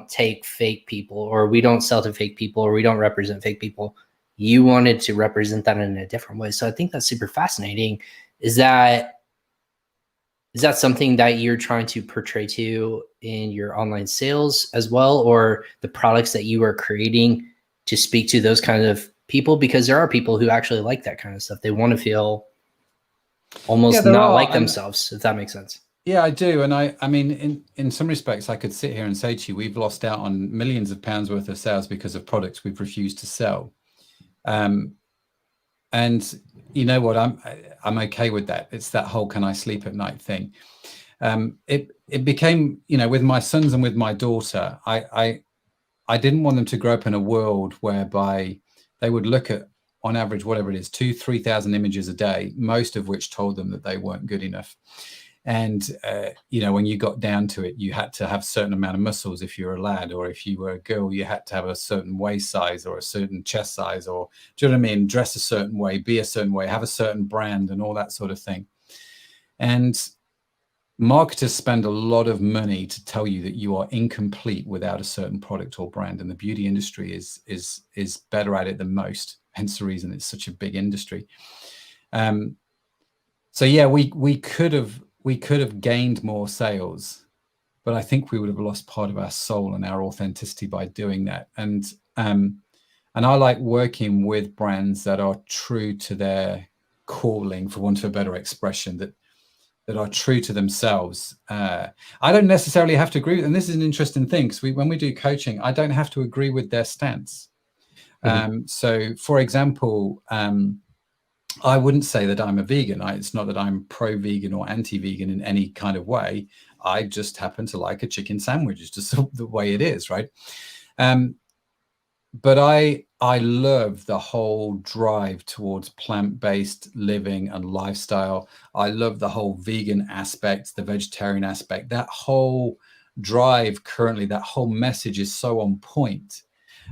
take fake people, or we don't sell to fake people, or we don't represent fake people. You wanted to represent that in a different way. So I think that's super fascinating. Is that something that you're trying to portray to in your online sales as well, or the products that you are creating to speak to those kind of people? Because there are people who actually like that kind of stuff. They want to feel almost not like themselves, if that makes sense. Yeah, I do. And I mean, in some respects, I could sit here and say to you, we've lost out on millions of pounds worth of sales because of products we've refused to sell. And you know what, I'm okay with that. It's that whole can I sleep at night thing. It became, you know, with my sons and with my daughter, I didn't want them to grow up in a world whereby they would look at, on average, whatever it is, 2,000-3,000 images a day, most of which told them that they weren't good enough. And, you know, when you got down to it, you had to have a certain amount of muscles if you were a lad, or if you were a girl, you had to have a certain waist size or a certain chest size, or, do you know what I mean? Dress a certain way, be a certain way, have a certain brand and all that sort of thing. And marketers spend a lot of money to tell you that you are incomplete without a certain product or brand. And the beauty industry is better at it than most. Hence the reason it's such a big industry. So yeah, we could have gained more sales, but I think we would have lost part of our soul and our authenticity by doing that. And I like working with brands that are true to their calling, for want of a better expression, that are true to themselves. I don't necessarily have to agree, and this is an interesting thing, because when we do coaching, I don't have to agree with their stance. So, for example, I wouldn't say that I'm a vegan. It's not that I'm pro-vegan or anti-vegan in any kind of way. I just happen to like a chicken sandwich. It's just the way it is, right? But I love the whole drive towards plant-based living and lifestyle. I love the whole vegan aspect, the vegetarian aspect. That whole drive currently, that whole message is so on point.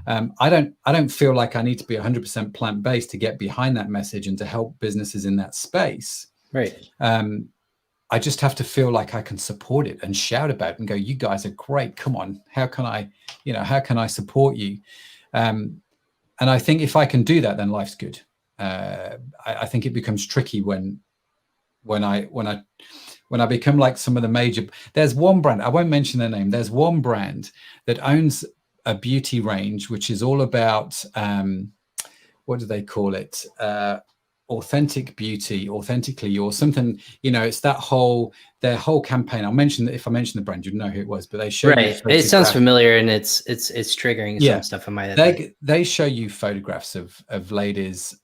I don't feel like I need to be 100% plant-based to get behind that message and to help businesses in that space. Right. I just have to feel like I can support it and shout about it and go, you guys are great. Come on. How can I support you? And I think if I can do that, then life's good. I think it becomes tricky when I become like some of the major. There's one brand, I won't mention their name. There's one brand that owns a beauty range, which is all about, what do they call it? Authentic beauty, authentically yours, something, you know, it's their whole campaign. I'll mention that if I mention the brand, you'd know who it was, but they show right. It sounds familiar, and it's triggering some stuff in my head. They show you photographs of ladies,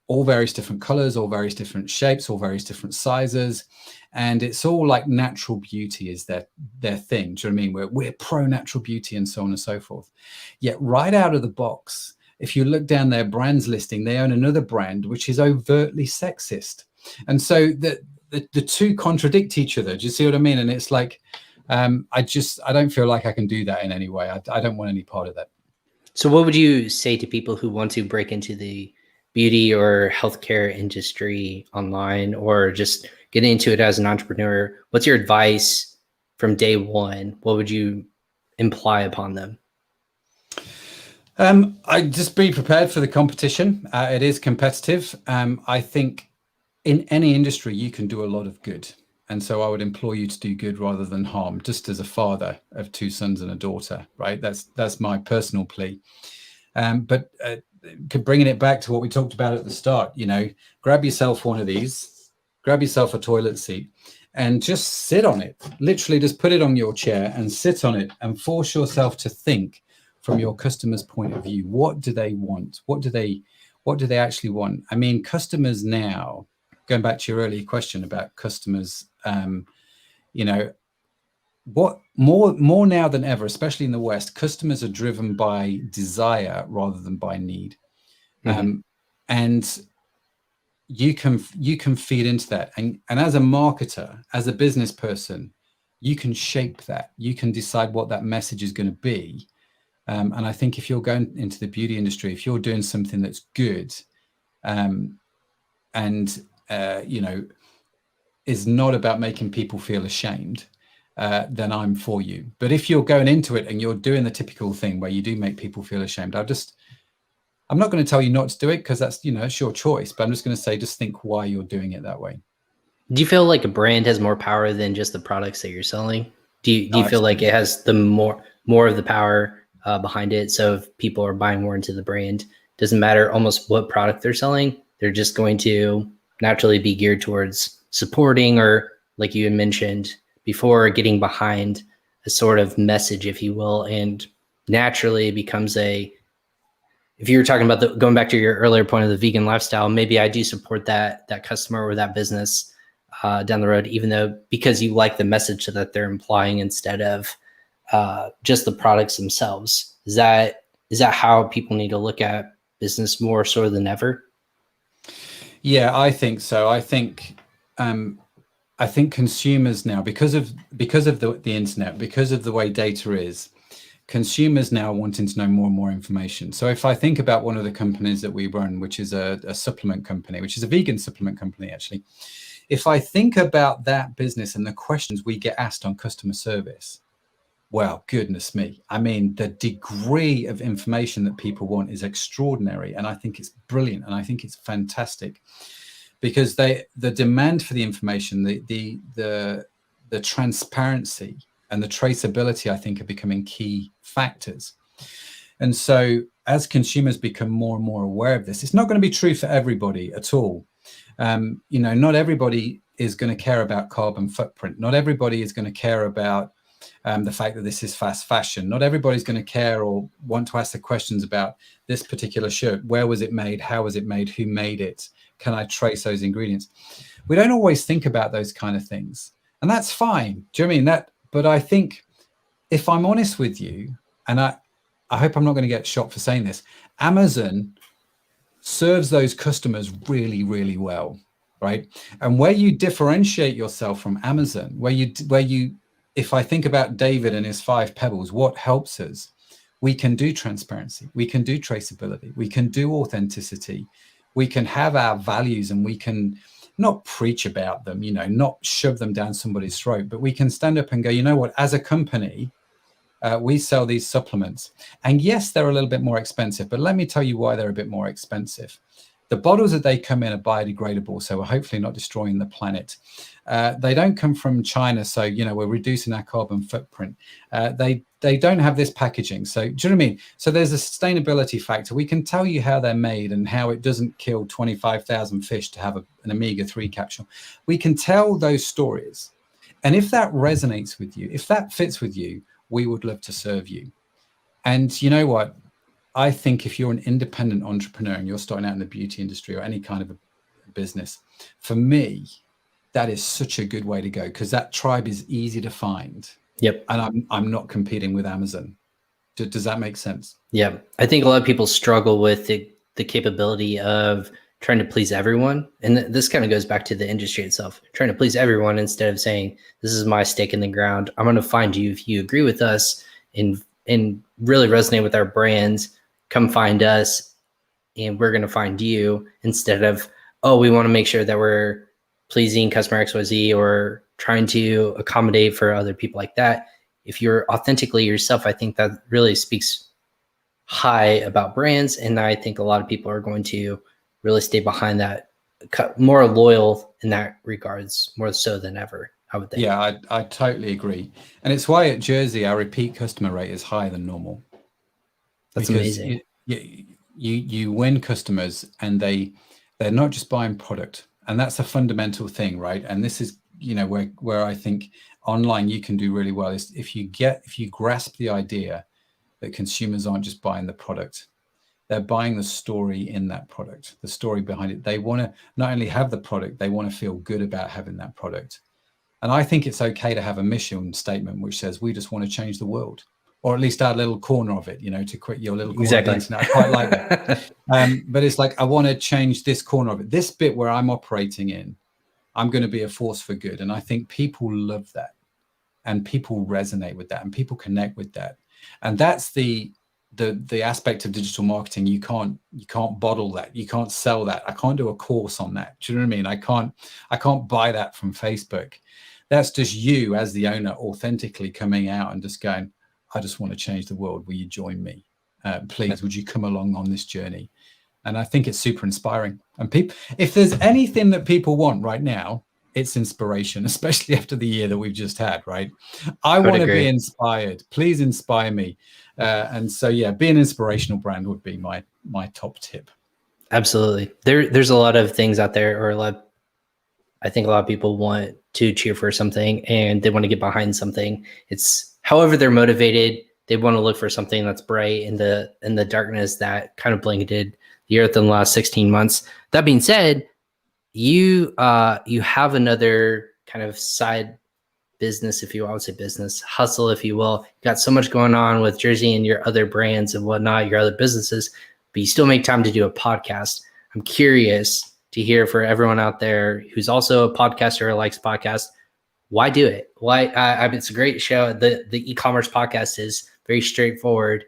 all various different colors, all various different shapes, all various different sizes. And it's all like natural beauty is their thing. Do you know what I mean? We're pro natural beauty and so on and so forth. Yet right out of the box, if you look down their brands listing, they own another brand which is overtly sexist. And so the two contradict each other. Do you see what I mean? And it's like, I don't feel like I can do that in any way. I don't want any part of that. So what would you say to people who want to break into the beauty or healthcare industry online, or just get into it as an entrepreneur? What's your advice from day one? What would you imply upon them? I just be prepared for the competition. It is competitive. I think in any industry, you can do a lot of good. And so I would implore you to do good rather than harm, just as a father of 2 sons and a daughter, right? That's my personal plea. But bringing it back to what we talked about at the start, you know, grab yourself one of these, grab yourself a toilet seat and just sit on it. Literally just put it on your chair and sit on it and force yourself to think, from your customer's point of view. What do they want? What do they actually want? I mean, customers now, going back to your earlier question about customers, you know, what more now than ever, especially in the West, customers are driven by desire rather than by need. And you can feed into that. And as a marketer, as a business person, you can shape that. You can decide what that message is going to be. And I think if you're going into the beauty industry, if you're doing something that's good, you know, is not about making people feel ashamed, then I'm for you. But if you're going into it and you're doing the typical thing where you do make people feel ashamed, I'm not going to tell you not to do it, because that's, you know, it's your choice. But I'm just going to say, just think why you're doing it that way. Do you feel like a brand has more power than just the products that you're selling? Do you feel like it has the more of the power behind it? So if people are buying more into the brand, doesn't matter almost what product they're selling, they're just going to naturally be geared towards supporting, or like you had mentioned before, getting behind a sort of message, if you will, and naturally it becomes if you were talking about going back to your earlier point of the vegan lifestyle, maybe I do support that customer or that business down the road, even though, because you like the message that they're implying instead of just the products themselves. Is that how people need to look at business more so than ever? Yeah, I think so. I think consumers now, because of the internet, because of the way data is, consumers now wanting to know more and more information. So if I think about one of the companies that we run, which is a supplement company, which is a vegan supplement company, actually, if I think about that business and the questions we get asked on customer service, well, goodness me. I mean, the degree of information that people want is extraordinary. And I think it's brilliant. And I think it's fantastic, because the demand for the information, the transparency and the traceability, I think, are becoming key factors. And so as consumers become more and more aware of this, it's not going to be true for everybody at all. You know, not everybody is going to care about carbon footprint. Not everybody is going to care about the fact that this is fast fashion. Not everybody's going to care or want to ask the questions about this particular shirt. Where was it made? How was it made? Who made it? Can I trace those ingredients? We don't always think about those kind of things. And that's fine. Do you know what I mean? But I think, if I'm honest with you, and I hope I'm not going to get shot for saying this, Amazon serves those customers really, really well, right? And where you differentiate yourself from Amazon, where you, if I think about David and his 5 pebbles, what helps us? We can do transparency, we can do traceability, we can do authenticity, we can have our values, and we can not preach about them, you know, not shove them down somebody's throat, but we can stand up and go, you know what, as a company, we sell these supplements. And yes, they're a little bit more expensive, but let me tell you why they're a bit more expensive. The bottles that they come in are biodegradable, so we're hopefully not destroying the planet. They don't come from China, so, you know, we're reducing our carbon footprint. They don't have this packaging. So do you know what I mean? So there's a sustainability factor. We can tell you how they're made and how it doesn't kill 25,000 fish to have an omega-3 capsule. We can tell those stories. And if that resonates with you, if that fits with you, we would love to serve you. And you know what? I think if you're an independent entrepreneur and you're starting out in the beauty industry or any kind of a business, for me, that is such a good way to go, because that tribe is easy to find. Yep. And I'm not competing with Amazon. Does that make sense? Yeah. I think a lot of people struggle with the capability of trying to please everyone. And this kind of goes back to the industry itself, trying to please everyone instead of saying, this is my stake in the ground. I'm going to find you if you agree with us and really resonate with our brands. Come find us and we're going to find you, instead of, oh, we want to make sure that we're pleasing customer XYZ or trying to accommodate for other people like that. If you're authentically yourself, I think that really speaks high about brands. And I think a lot of people are going to really stay behind that, more loyal in that regards, more so than ever, I would think. Yeah, I totally agree. And it's why at Jersey, our repeat customer rate is higher than normal. That's amazing. You win customers, and they're not just buying product. And that's a fundamental thing, right? And this is, you know, where I think online you can do really well, is if you grasp the idea that consumers aren't just buying the product. They're buying the story in that product, the story behind it. They want to not only have the product, they want to feel good about having that product. And I think it's okay to have a mission statement which says we just want to change the world, or at least our little corner of it, to quit your little corner of the internet. I quite like that. But it's like, I want to change this corner of it. This bit where I'm operating in, I'm going to be a force for good. And I think people love that, and people resonate with that, and people connect with that. And that's the aspect of digital marketing. You can't bottle that. You can't sell that. I can't do a course on that. Do you know what I mean? I can't buy that from Facebook. That's just you as the owner authentically coming out and just going, I just want to change the world. Will you join me? Please, would you come along on this journey? And I think it's super inspiring. And people, if there's anything that people want right now, it's inspiration, especially after the year that we've just had, right? I want to be inspired. Please inspire me. And so, yeah, be an inspirational brand would be my top tip. Absolutely. There's a lot of things out there, or I think a lot of people want to cheer for something and they want to get behind something. It's however they're motivated. They want to look for something that's bright in the darkness that kind of blanketed the earth in the last 16 months. That being said, you have another kind of side business, if you want to say business, hustle, if you will. You got so much going on with Jersey and your other brands and whatnot, your other businesses, but you still make time to do a podcast. I'm curious to hear, for everyone out there who's also a podcaster or likes podcasts, why do it? Why? It's a great show. The e-commerce podcast is very straightforward.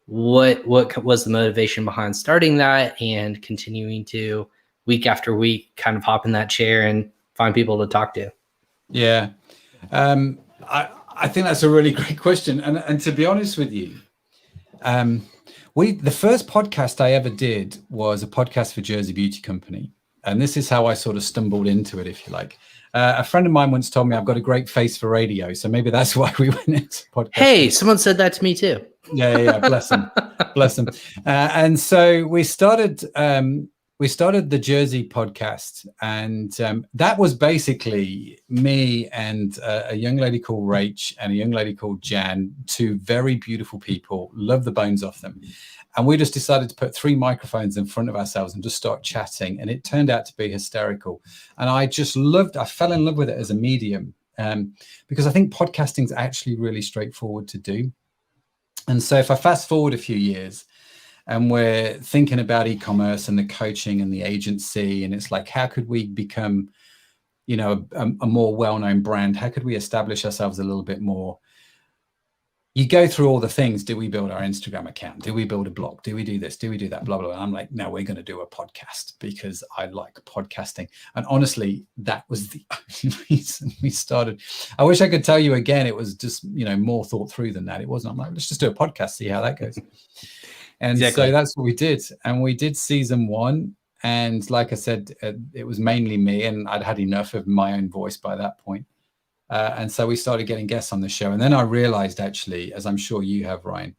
What was the motivation behind starting that and continuing to week after week kind of hop in that chair and find people to talk to? Yeah. I think that's a really great question. And to be honest with you, the first podcast I ever did was a podcast for Jersey Beauty Company. And this is how I sort of stumbled into it, if you like. A friend of mine once told me I've got a great face for radio. So maybe that's why we went into podcast. Hey, someone said that to me too. Yeah. Bless them. Bless them. And so we started the Jersey podcast, and that was basically me and a young lady called Rach and a young lady called Jan, two very beautiful people, love the bones off them. And we just decided to put 3 microphones in front of ourselves and just start chatting. And it turned out to be hysterical. And I fell in love with it as a medium, because I think podcasting is actually really straightforward to do. And so if I fast forward a few years, and we're thinking about e-commerce and the coaching and the agency, and it's like, how could we become, a more well-known brand? How could we establish ourselves a little bit more? You go through all the things. Do we build our Instagram account? Do we build a blog? Do we do this? Do we do that? Blah, blah, blah. I'm like, no, we're going to do a podcast because I like podcasting. And honestly, that was the only reason we started. I wish I could tell you again, it was just, more thought through than that. It wasn't. I'm like, let's just do a podcast, see how that goes. And so that's what we did. And we did season 1. And like I said, it was mainly me, and I'd had enough of my own voice by that point. And so we started getting guests on the show. And then I realized, actually, as I'm sure you have, Ryan,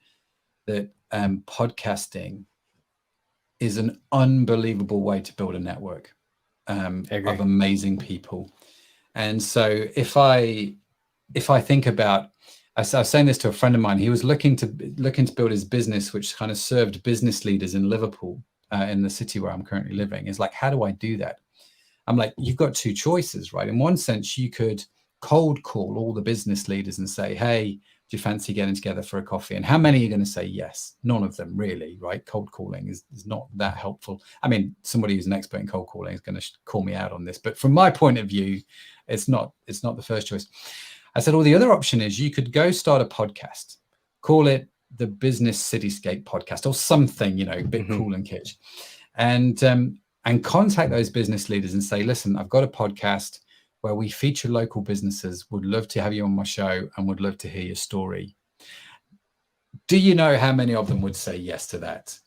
that podcasting is an unbelievable way to build a network of amazing people. And so if I think about, I was saying this to a friend of mine. He was looking to build his business, which kind of served business leaders in Liverpool, in the city where I'm currently living. It's like, how do I do that? I'm like, you've got 2 choices, right? In one sense, you could cold call all the business leaders and say, hey, do you fancy getting together for a coffee? And how many are going to say yes? None of them, really, right? Cold calling is not that helpful. I mean, somebody who's an expert in cold calling is going to call me out on this, but from my point of view, it's not the first choice. I said, well, the other option is you could go start a podcast, call it the Business Cityscape Podcast or something, a bit cool and kitsch, and contact those business leaders and say, listen, I've got a podcast where we feature local businesses, would love to have you on my show and would love to hear your story. Do you know how many of them would say yes to that?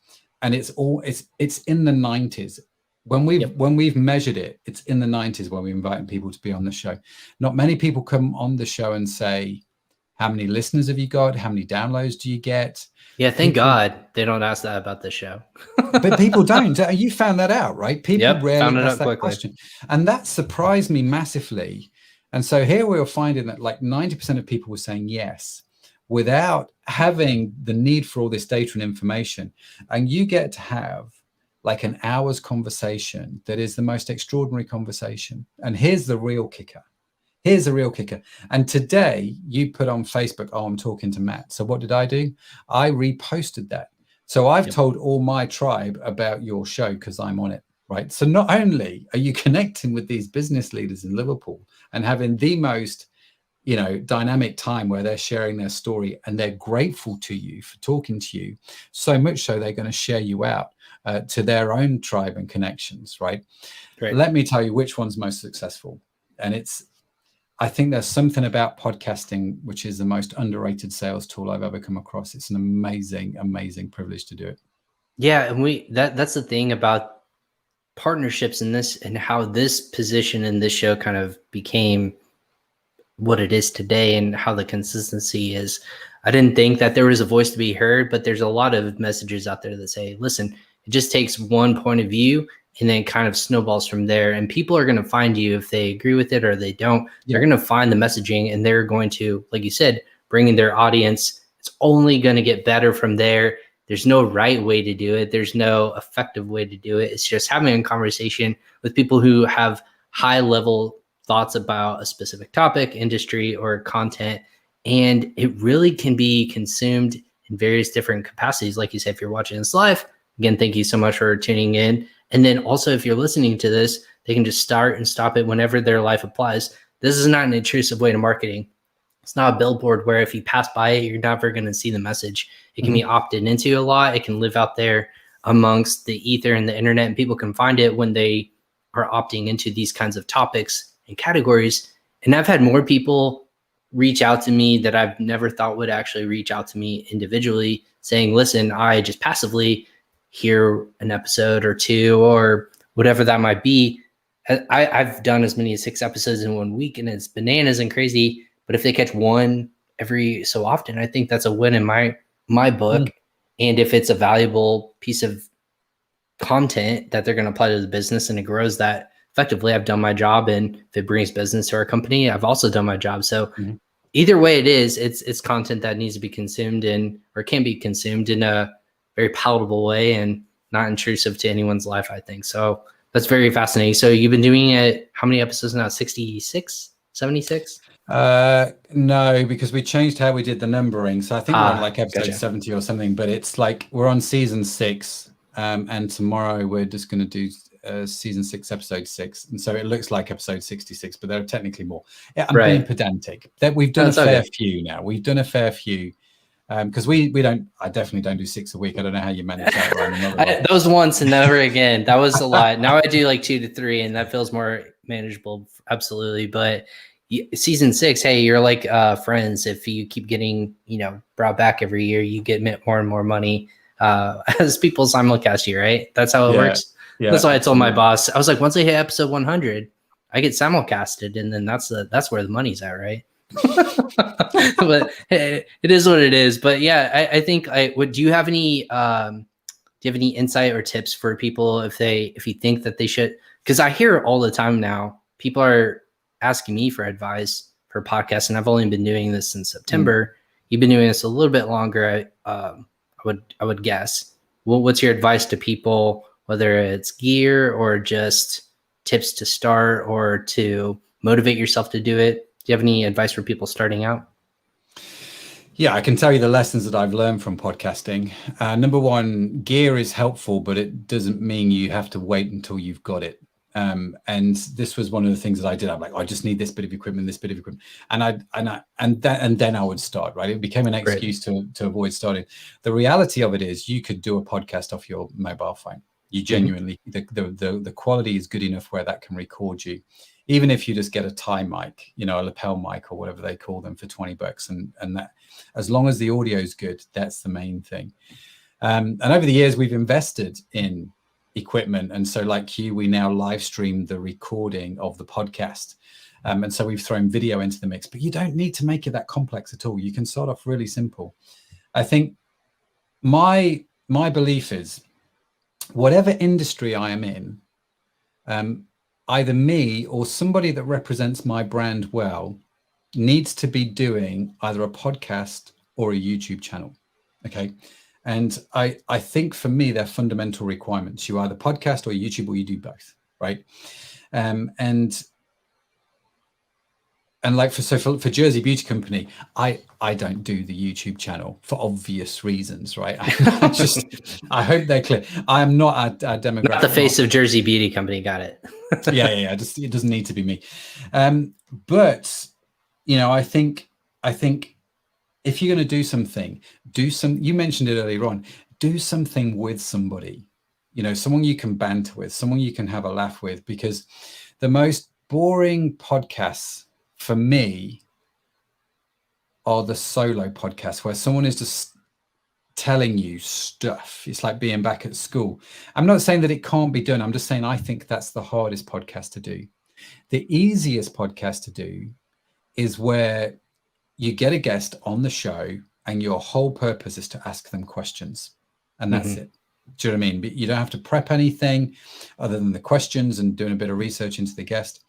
And it's in the 90s. When we've measured it, it's in the 90s when we're inviting people to be on the show. Not many people come on the show and say, how many listeners have you got? How many downloads do you get? Yeah, thank God they don't ask that about the show. But people don't. You found that out, right? People rarely ask that quickly. question. And that surprised me massively. And so here we were finding that like 90% of people were saying yes. without having the need for all this data and information. And you get to have like an hour's conversation that is the most extraordinary conversation. And here's the real kicker. Here's the real kicker. And today you put on Facebook, oh, I'm talking to Matt. So what did I do? I reposted that. So I've told all my tribe about your show because I'm on it, right? So not only are you connecting with these business leaders in Liverpool and having the most, you know, dynamic time where they're sharing their story and they're grateful to you for talking to you, so much so they're going to share you out to their own tribe and connections, right? Let me tell you which one's most successful. And I think there's something about podcasting, which is the most underrated sales tool I've ever come across. It's an amazing, amazing privilege to do it. Yeah. And that's the thing about partnerships in this, and how this position in this show kind of became what it is today, and how the consistency is. I didn't think that there was a voice to be heard, but there's a lot of messages out there that say, listen, it just takes one point of view, and then kind of snowballs from there. And people are going to find you if they agree with it or they don't. They're going to find the messaging, and they're going to, like you said, bring in their audience. It's only going to get better from there. There's no right way to do it. There's no effective way to do it. It's just having a conversation with people who have high level thoughts about a specific topic, industry, or content. And it really can be consumed in various different capacities. Like you said, if you're watching this live, again, thank you so much for tuning in. And then also, if you're listening to this, they can just start and stop it whenever their life applies. This is not an intrusive way to marketing. It's not a billboard where if you pass by it, you're never going to see the message. It can be opted into a lot. It can live out there amongst the ether and the internet, and people can find it when they are opting into these kinds of topics and categories. And I've had more people reach out to me that I've never thought would actually reach out to me individually, saying, listen, I just passively hear an episode or two or whatever that might be. I've done as many as 6 episodes in 1 week, and it's bananas and crazy. But if they catch one every so often, I think that's a win in my book. And if it's a valuable piece of content that they're going to apply to the business and it grows that effectively, I've done my job. And if it brings business to our company, I've also done my job. So either way it is, it's content that needs to be consumed in, or can be consumed in a very palatable way and not intrusive to anyone's life, I think. So that's very fascinating. So you've been doing it, how many episodes now? 66, 76? No, because we changed how we did the numbering. So I think we're on like episode 70 or something, but it's like we're on season 6. And tomorrow we're just going to do season 6, episode 6. And so it looks like episode 66, but there are technically more. Yeah, I'm being pedantic. That we've done a fair few now. We've done a fair few. Because I definitely don't do 6 a week. I don't know how you manage that. Those once and never again. That was a lot. Now I do like 2 to 3, and that feels more manageable. Absolutely. But season 6, hey, you're like friends. If you keep getting, brought back every year, you get more and more money as people simulcast you, right? That's how it works. Yeah, that's why I told my boss. I was like, once I hit episode 100, I get simulcasted, and then that's where the money's at, right? But it is what it is. But yeah, I think do you have any insight or tips for people if you think that they should? Because I hear all the time now, people are asking me for advice for podcasts, and I've only been doing this since September. You've been doing this a little bit longer, I would guess. Well, what's your advice to people, whether it's gear or just tips to start or to motivate yourself to do it? Do you have any advice for people starting out? Yeah, I can tell you the lessons that I've learned from podcasting. Number one, gear is helpful, but it doesn't mean you have to wait until you've got it. And this was one of the things that I did. I'm like, I just need this bit of equipment, and then I would start. Right, it became an excuse to avoid starting. The reality of it is, you could do a podcast off your mobile phone. You genuinely, the quality is good enough where that can record you. Even if you just get a tie mic, a lapel mic or whatever they call them for $20, and that, as long as the audio is good, that's the main thing. And over the years, we've invested in equipment, and so like you, we now live stream the recording of the podcast, and so we've thrown video into the mix. But you don't need to make it that complex at all. You can start off really simple. I think my belief is, whatever industry I am in, either me or somebody that represents my brand well needs to be doing either a podcast or a YouTube channel. Okay. And I think for me, they're fundamental requirements. You either podcast or YouTube, or you do both, right? And like for Jersey Beauty Company, I don't do the YouTube channel for obvious reasons, right? I hope they're clear. I am not a demographic. Not the face of Jersey Beauty Company. Got it. yeah. Just, it doesn't need to be me. But you know, I think if you're going to do something, you mentioned it earlier on, do something with somebody, you know, someone you can banter with, someone you can have a laugh with, because the most boring podcasts for me are the solo podcasts where someone is just telling you stuff. It's like being back at school. I'm not saying that it can't be done. I'm just saying I think that's the hardest podcast to do. The easiest podcast to do is where you get a guest on the show and your whole purpose is to ask them questions, and that's it. Do you know what I mean? But you don't have to prep anything other than the questions and doing a bit of research into the guest.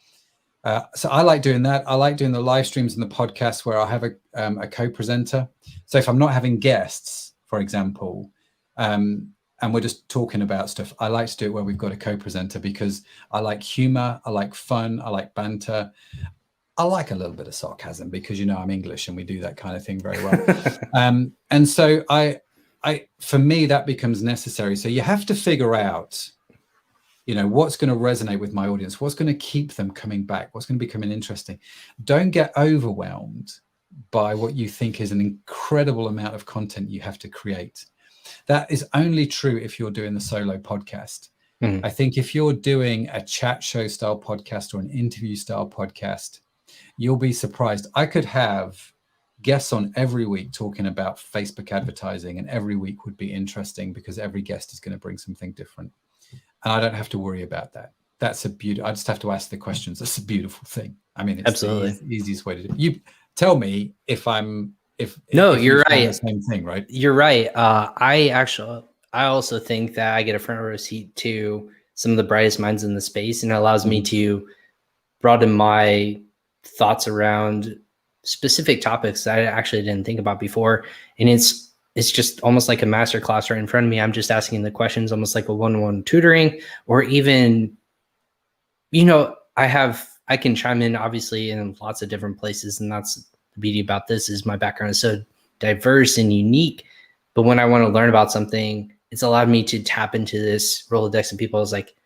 So I like doing that. I like doing the live streams and the podcasts where I have a co-presenter. So if I'm not having guests, for example, and we're just talking about stuff, I like to do it where we've got a co-presenter, because I like humor, I like fun, I like banter. I like a little bit of sarcasm because, you know, I'm English and we do that kind of thing very well. And so for me, that becomes necessary. So you have to figure out, you know, what's going to resonate with my audience, what's going to keep them coming back, what's going to become interesting. Don't get overwhelmed by what you think is an incredible amount of content you have to create. That is only true if you're doing the solo podcast. I think if you're doing a chat show style podcast or an interview style podcast, you'll be surprised. I could have guests on every week talking about Facebook advertising, and every week would be interesting because every guest is going to bring something different. And I don't have to worry about that. That's a beauty. I just have to ask the questions. That's a beautiful thing. I mean, it's absolutely the easiest way to do it. You tell me if you're right. The same thing, right? You're right. I also think that I get a front row seat to some of the brightest minds in the space, and it allows me to broaden my thoughts around specific topics that I actually didn't think about before. And it's just almost like a master class right in front of me. I'm just asking the questions, almost like a one-on-one tutoring, or even, you know, I can chime in obviously in lots of different places. And that's the beauty about this, is my background is so diverse and unique. But when I want to learn about something, it's allowed me to tap into this Rolodex of people. I was like,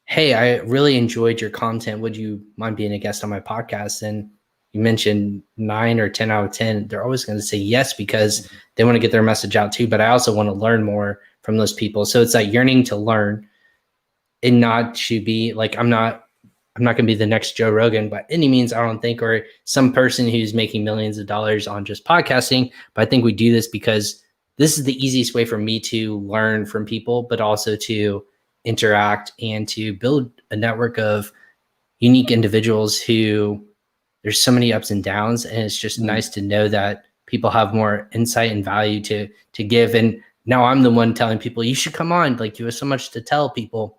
hey, I really enjoyed your content. Would you mind being a guest on my podcast? And you mentioned 9 or 10 out of 10. They're always going to say yes, because they want to get their message out too. But I also want to learn more from those people. So it's that yearning to learn, and not to be like, I'm not going to be the next Joe Rogan by any means, I don't think, or some person who's making millions of dollars on just podcasting. But I think we do this because this is the easiest way for me to learn from people, but also to interact and to build a network of unique individuals who, there's so many ups and downs, and it's just nice to know that people have more insight and value to give. And now I'm the one telling people, you should come on, like you have so much to tell people,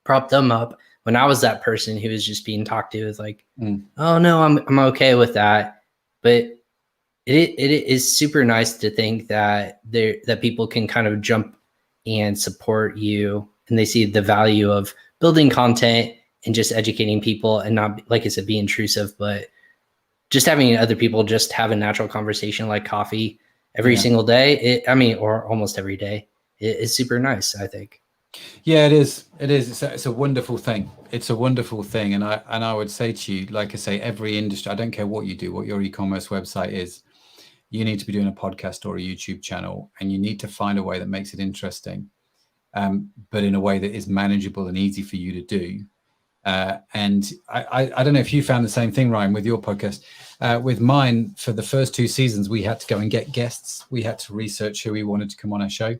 prop them up. When I was that person who was just being talked to, is like, oh no, I'm okay with that. But it is super nice to think that that people can kind of jump and support you, and they see the value of building content and just educating people, and not, like I said, be intrusive, but just having other people just have a natural conversation like coffee every single day. Or almost every day. It's super nice, I think. Yeah, it is. It is. It's a wonderful thing. It's a wonderful thing. And I would say to you, like I say, every industry, I don't care what you do, what your e-commerce website is, you need to be doing a podcast or a YouTube channel, and you need to find a way that makes it interesting, but in a way that is manageable and easy for you to do. And I don't know if you found the same thing, Ryan, with your podcast. With mine, for the first 2 seasons, we had to go and get guests. We had to research who we wanted to come on our show.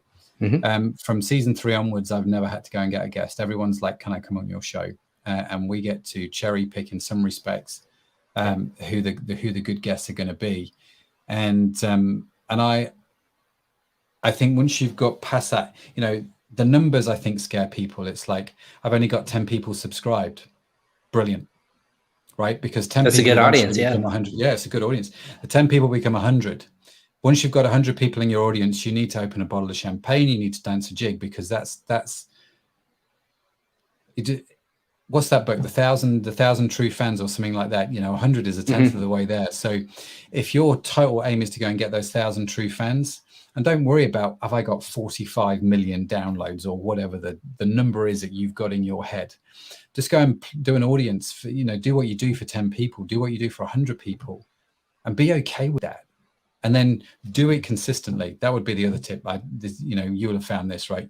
From season 3 onwards, I've never had to go and get a guest. Everyone's like, can I come on your show? And we get to cherry pick in some respects who the good guests are going to be. And I think once you've got past that, you know, the numbers, I think, scare people. It's like, I've only got 10 people subscribed. Brilliant. Right? Because 10 That's people, a good audience, become 100. Yeah, it's a good audience. The 10 people become 100. once you've got 100 people in your audience, you need to open a bottle of champagne. You need to dance a jig, because that's it. What's that book? The thousand true fans, or something like that. 100 is a tenth of the way there. So if your total aim is to go and get those 1,000 true fans, and don't worry about, have I got 45 million downloads or whatever the number is that you've got in your head. Just go and do an audience for, do what you do for 10 people, do what you do for 100 people, and be okay with that. And then do it consistently. That would be the other tip. You will have found this, right?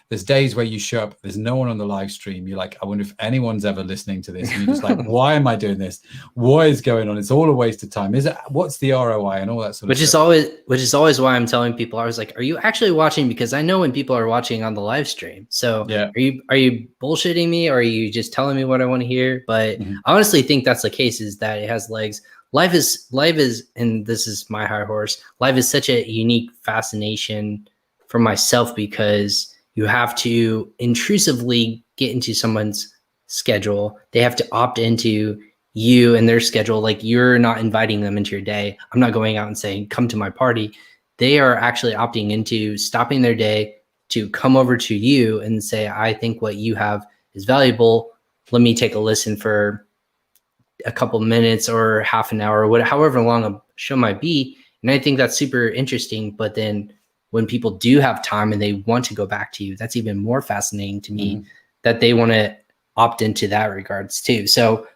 There's days where you show up, there's no one on the live stream. You're like, I wonder if anyone's ever listening to this. And you're just like, why am I doing this? What is going on? It's all a waste of time. What's the ROI and all that sort of stuff? Which is always why I'm telling people, I was like, are you actually watching? Because I know when people are watching on the live stream. So yeah. Are you bullshitting me, or are you just telling me what I want to hear? But I honestly think that's the case, is that it has legs. Life is, and this is my high horse, life is such a unique fascination for myself, because you have to intrusively get into someone's schedule. They have to opt into you and their schedule. Like, you're not inviting them into your day. I'm not going out and saying, come to my party. They are actually opting into stopping their day to come over to you and say, I think what you have is valuable. Let me take a listen for a couple minutes or half an hour, or however long a show might be. And I think that's super interesting. But then when people do have time and they want to go back to you, that's even more fascinating to me, that they want to opt into that regards too. So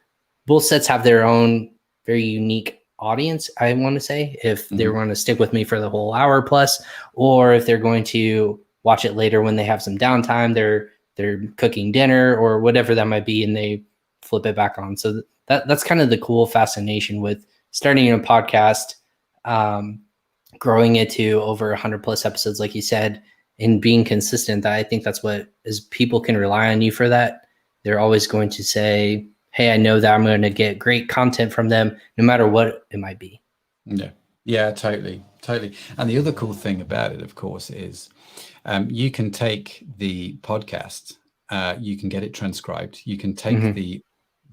both sets have their own very unique audience, I want to say, if they want to stick with me for the whole hour plus, or if they're going to watch it later when they have some downtime, they're cooking dinner or whatever that might be, and they flip it back on. So that's kind of the cool fascination with starting a podcast, growing it to over 100 plus episodes, like you said, and being consistent. I think that's what is, people can rely on you for that. They're always going to say, hey, I know that I'm going to get great content from them, no matter what it might be. Yeah, totally. And the other cool thing about it, of course, is you can take the podcast, you can get it transcribed, you can take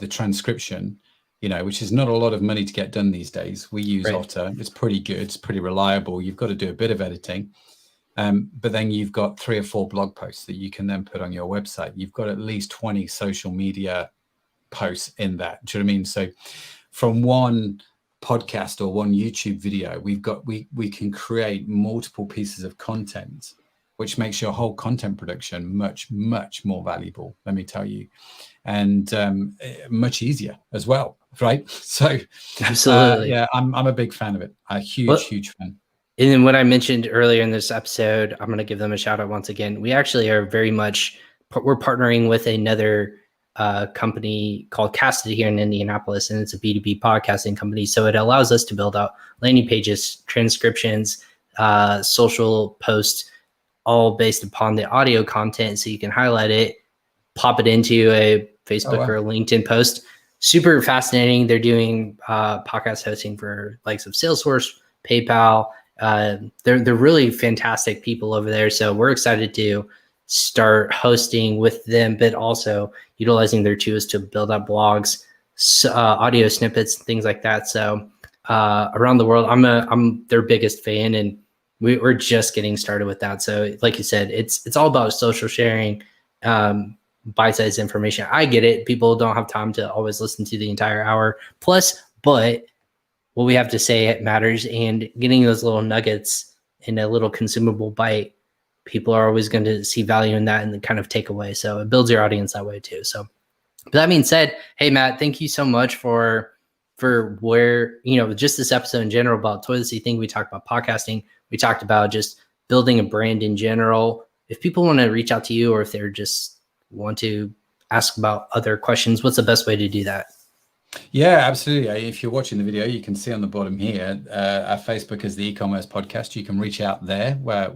the transcription, which is not a lot of money to get done these days. We use Otter. It's pretty good. It's pretty reliable. You've got to do a bit of editing. But then you've got 3 or 4 blog posts that you can then put on your website. You've got at least 20 social media posts in that. Do you know what I mean? So from one podcast or one YouTube video, we can create multiple pieces of content, which makes your whole content production much, much more valuable, let me tell you, and much easier as well, right? So absolutely. I'm a big fan of it. A huge fan. And then what I mentioned earlier in this episode, I'm going to give them a shout out once again. We actually are we're partnering with another company called Casted here in Indianapolis, and it's a B2B podcasting company. So it allows us to build out landing pages, transcriptions, social posts, all based upon the audio content. So you can highlight it, pop it into a Facebook or a LinkedIn post. Super fascinating. They're doing podcast hosting for likes of Salesforce, PayPal. They're really fantastic people over there. So we're excited to start hosting with them, but also utilizing their tools to build up blogs, audio snippets, things like that. So around the world, I'm their biggest fan, and we're just getting started with that. So like you said, it's all about social sharing, bite-sized information. I get it. People don't have time to always listen to the entire hour plus, but what we have to say matters, and getting those little nuggets in a little consumable bite, people are always going to see value in that and kind of take away. So it builds your audience that way too. So but that being said, hey, Matt, thank you so much for where, just this episode in general about Toilet Seat Thing. We talked about podcasting. We talked about just building a brand in general. If people want to reach out to you, or if they're just want to ask about other questions, what's the best way to do that? Yeah, absolutely. If you're watching the video, you can see on the bottom here, our Facebook is the eCommerce Podcast. You can reach out there, where,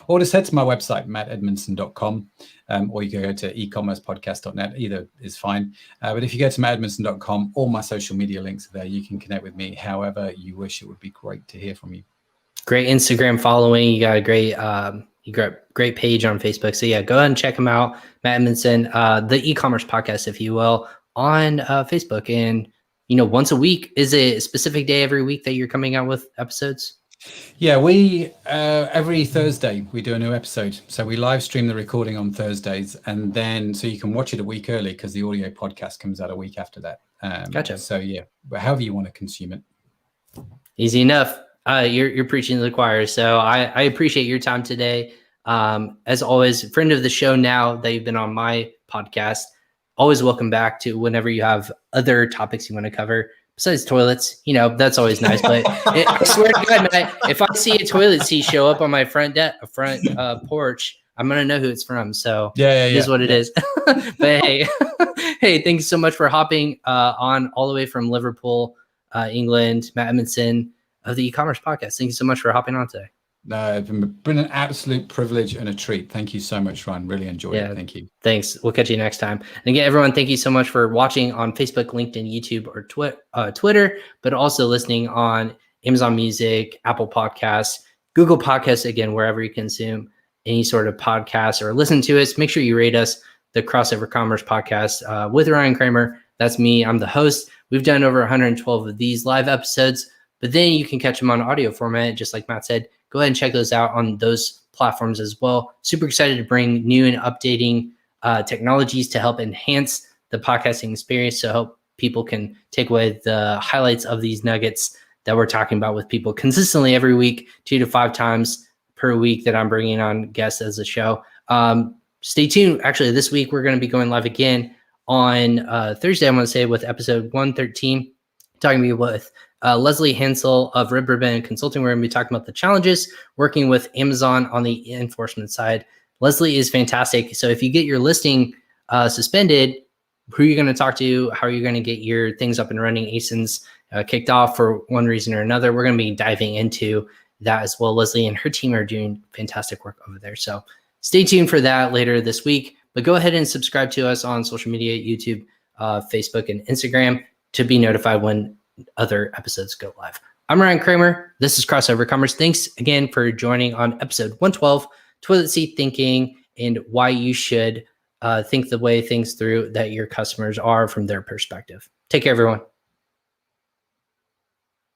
or just head to my website, mattedmundson.com, or you can go to ecommercepodcast.net. Either is fine. But if you go to mattedmundson.com, all my social media links are there. You can connect with me however you wish. It would be great to hear from you. Great Instagram following. You got a great page on Facebook. So yeah, go ahead and check them out. Matt Edmundson, the eCommerce Podcast, if you will, on Facebook. And once a week, is it a specific day every week that you're coming out with episodes? Yeah, we every Thursday we do a new episode. So we live stream the recording on Thursdays, and then so you can watch it a week early because the audio podcast comes out a week after that. Gotcha. So yeah, however you want to consume it. Easy enough. You're preaching to the choir. So I appreciate your time today. As always, friend of the show now that you've been on my podcast. Always welcome back to whenever you have other topics you want to cover. Besides toilets, that's always nice. But I swear to God, Matt, if I see a toilet seat show up on my front porch, I'm gonna know who it's from. So it is what it is. But hey, thanks so much for hopping on all the way from Liverpool, England, Matt Edmundson of the eCommerce podcast. Thank you so much for hopping on today. No, it's been an absolute privilege and a treat. Thank you so much, Ryan. Really enjoyed it. Thank you. Thanks. We'll catch you next time. And again, everyone, thank you so much for watching on Facebook, LinkedIn, YouTube, or Twitter, but also listening on Amazon Music, Apple Podcasts, Google Podcasts, again, wherever you consume any sort of podcast or listen to us. Make sure you rate us, the Crossover Commerce Podcast with Ryan Cramer. That's me. I'm the host. We've done over 112 of these live episodes, but then you can catch them on audio format, just like Matt said. Go ahead and check those out on those platforms as well. Super excited to bring new and updating technologies to help enhance the podcasting experience, so help people can take away the highlights of these nuggets that we're talking about with people consistently every week, 2 to 5 times per week that I'm bringing on guests as a show. Stay tuned. Actually, this week we're going to be going live again on Thursday, I want to say, with episode 113, talking with Leslie Hansel of Red Ribbon Consulting. We're going to be talking about the challenges working with Amazon on the enforcement side. Leslie is fantastic. So if you get your listing suspended, who are you going to talk to? How are you going to get your things up and running, ASINs kicked off for one reason or another? We're going to be diving into that as well. Leslie and her team are doing fantastic work over there. So stay tuned for that later this week. But go ahead and subscribe to us on social media, YouTube, Facebook, and Instagram to be notified when other episodes go live. I'm Ryan Cramer. This is Crossover Commerce. Thanks again for joining on episode 112, Toilet Seat Thinking, and why you should think the way things through that your customers are from their perspective. Take care, everyone.